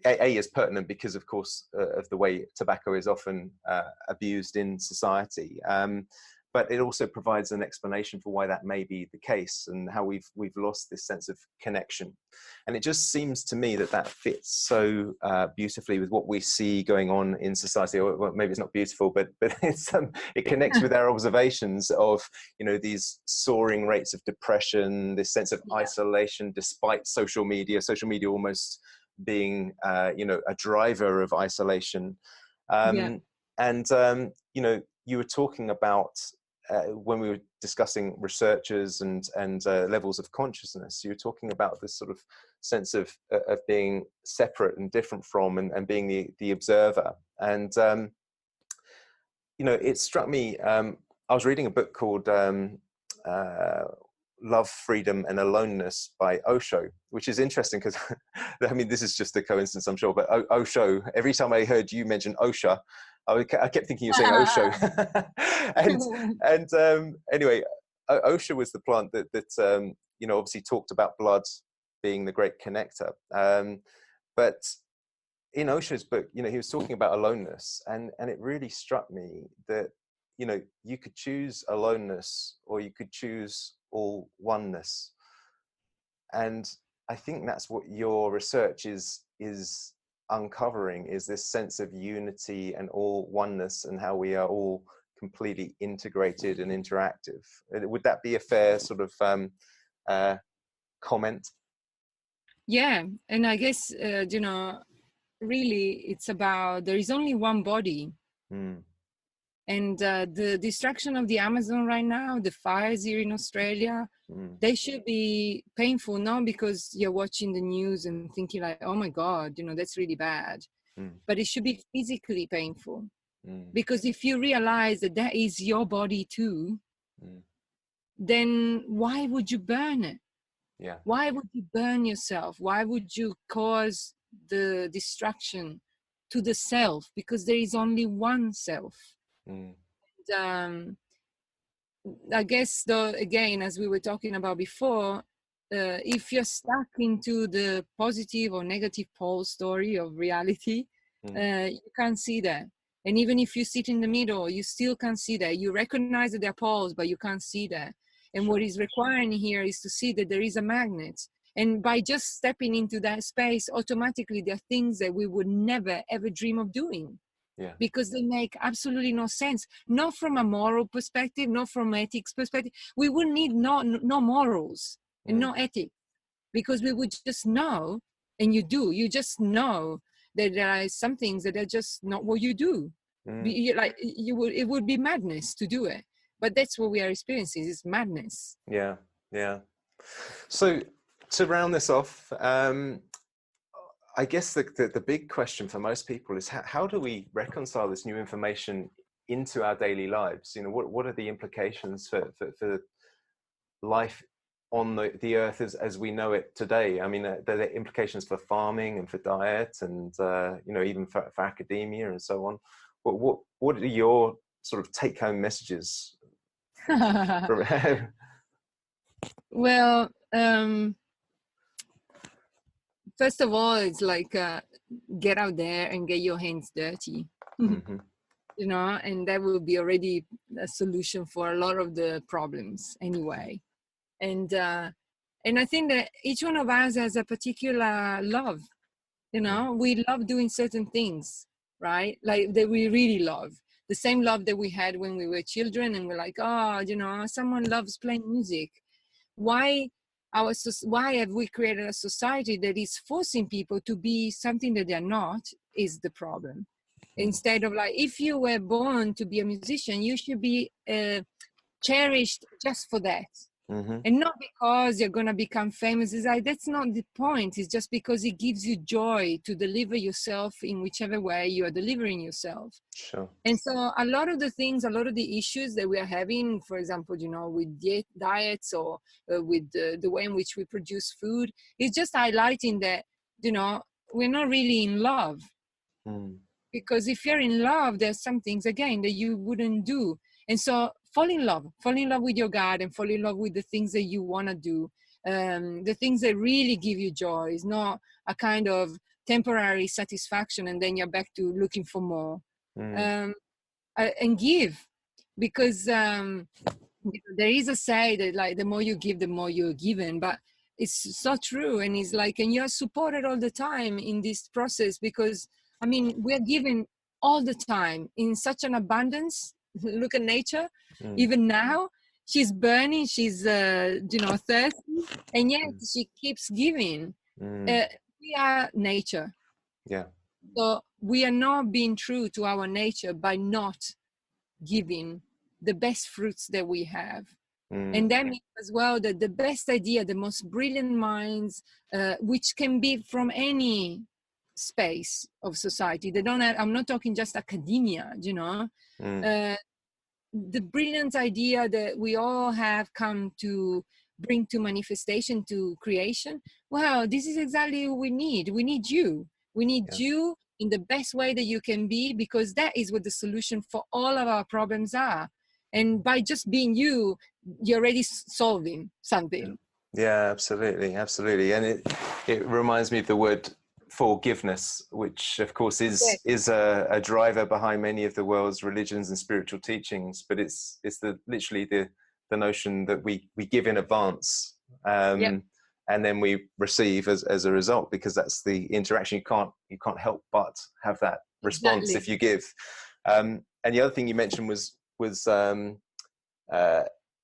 B: A is pertinent because, of course, of the way tobacco is often abused in society. But it also provides an explanation for why that may be the case and how we've lost this sense of connection. And it just seems to me that fits so beautifully with what we see going on in society. Or well, maybe it's not beautiful, but it's, it connects with our observations of, you know, these soaring rates of depression, this sense of isolation despite social media almost being, you know, a driver of isolation. And, you know, you were talking about, when we were discussing researchers and levels of consciousness, you were talking about this sort of sense of being separate and different from, and being the observer. And, you know, it struck me, I was reading a book called Love, Freedom and Aloneness by Osho, which is interesting because, I mean, this is just a coincidence, I'm sure, but Osho, every time I heard you mention Osho, I kept thinking you were saying Osho. and anyway, Osho was the plant that you know, obviously talked about blood being the great connector. But in Osho's book, you know, he was talking about aloneness, and it really struck me that, you know, you could choose aloneness or you could choose all oneness. And I think that's what your research is uncovering, is this sense of unity and all oneness, and how we are all completely integrated and interactive. Would that be a fair sort of comment?
A: Yeah, and I guess, you know, really it's about, there is only one body. And the destruction of the Amazon right now, the fires here in Australia, they should be painful, not because you're watching the news and thinking like, oh my God, you know, that's really bad. But it should be physically painful. Because if you realize that that is your body too, then why would you burn it?
B: Yeah.
A: Why would you burn yourself? Why would you cause the destruction to the self? Because there is only one self. And, I guess, though, again, as we were talking about before, if you're stuck into the positive or negative pole story of reality, you can't see that. And even if you sit in the middle, you still can't see that. You recognize that they're poles, but you can't see that. And what is requiring here is to see that there is a magnet. And by just stepping into that space, automatically there are things that we would never, ever dream of doing.
B: Yeah.
A: Because they make absolutely no sense, not from a moral perspective, not from ethics perspective. We would need no morals and no ethics, because we would just know, and you just know that there are some things that are just not what you do. It would be madness to do it, but that's what we are experiencing, is madness.
B: Yeah. So to round this off, I guess the big question for most people is how do we reconcile this new information into our daily lives? You know, what are the implications for life on the earth as we know it today? I mean, there are implications for farming and for diet, and you know, even for academia and so on. What are your sort of take-home messages?
A: Well, first of all, it's like get out there and get your hands dirty. You know, and that will be already a solution for a lot of the problems anyway. And I think that each one of us has a particular love. You know, we love doing certain things, right? Like that we really love. The same love that we had when we were children, and we're like, oh, you know, someone loves playing music. Why have we created a society that is forcing people to be something that they're not, is the problem. Instead of, like, if you were born to be a musician, you should be cherished just for that. And not because you're going to become famous. It's like, that's not the point. It's just because it gives you joy to deliver yourself in whichever way you are delivering yourself.
B: Sure.
A: And so a lot of the things, a lot of the issues that we are having, for example, you know, with diets or with the way in which we produce food, is just highlighting that, you know, we're not really in love. because if you're in love, there's some things, again, that you wouldn't do. And so fall in love with your garden, fall in love with the things that you want to do, the things that really give you joy. It's not a kind of temporary satisfaction and then you're back to looking for more. And give, because there is a say that like the more you give, the more you're given, but it's so true. And it's like, and you're supported all the time in this process, because I mean, we're given all the time in such an abundance. Look at nature. Even now she's burning, she's thirsty, and yet she keeps giving. We are nature. So we are not being true to our nature by not giving the best fruits that we have. And that means as well that the best idea, the most brilliant minds, which can be from any space of society, they don't have, I'm not talking just academia, the brilliant idea that we all have come to bring to manifestation, to creation. Wow, this is exactly what we need. We need you. We need you in the best way that you can be, because that is what the solution for all of our problems are. And by just being you, you're already solving something.
B: Yeah, absolutely. And it reminds me of the word forgiveness, which of course is a driver behind many of the world's religions and spiritual teachings. But it's literally the notion that we give in advance, and then we receive as a result, because that's the interaction. You can't help but have that response if you give. And the other thing you mentioned was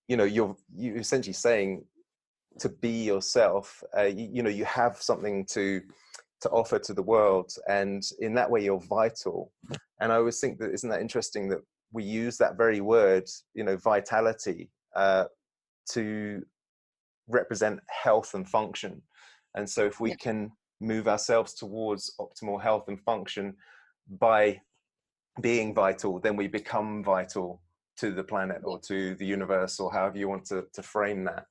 B: you essentially saying to be yourself. You have something to offer to the world, and in that way you're vital. And I always think that, isn't that interesting that we use that very word, vitality, to represent health and function. And so if we can move ourselves towards optimal health and function by being vital, then we become vital to the planet or to the universe, or however you want to frame that.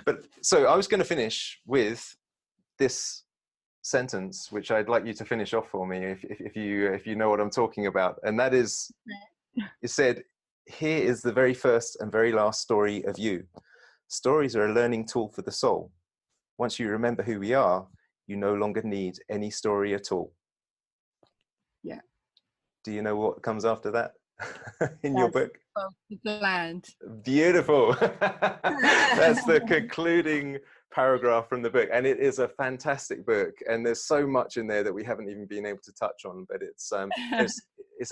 B: But so I was going to finish with this sentence, which I'd like you to finish off for me, if you know what I'm talking about. And that is, it said, "Here is the very first and very last story of you. Stories are a learning tool for the soul. Once you remember who we are, you no longer need any story at all."
A: Yeah.
B: Do you know what comes after that in your book?
A: The land.
B: Beautiful. That's the concluding paragraph from the book, and it is a fantastic book, and there's so much in there that we haven't even been able to touch on, but it's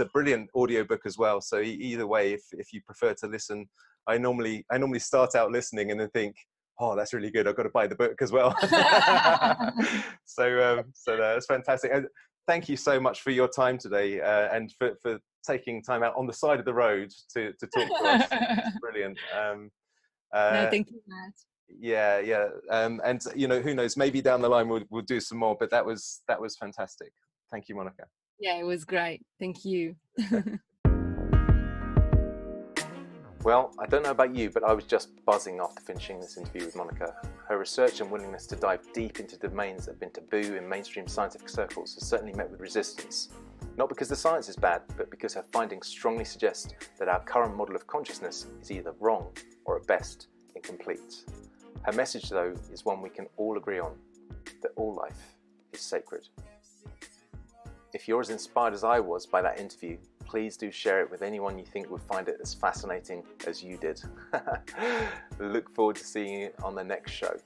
B: a brilliant audiobook as well. So either way, if you prefer to listen, I normally start out listening and then think, oh, that's really good, I've got to buy the book as well. So that's fantastic. And thank you so much for your time today, and for taking time out on the side of the road to talk to us. It's brilliant.
A: No, thank you, Matt.
B: Yeah. And who knows, maybe down the line we'll do some more, but that was fantastic. Thank you, Monica.
A: Yeah, it was great. Thank you.
B: Well, I don't know about you, but I was just buzzing after finishing this interview with Monica. Her research and willingness to dive deep into domains that have been taboo in mainstream scientific circles has certainly met with resistance. Not because the science is bad, but because her findings strongly suggest that our current model of consciousness is either wrong or at best incomplete. Her message, though, is one we can all agree on, that all life is sacred. If you're as inspired as I was by that interview, please do share it with anyone you think would find it as fascinating as you did. Look forward to seeing you on the next show.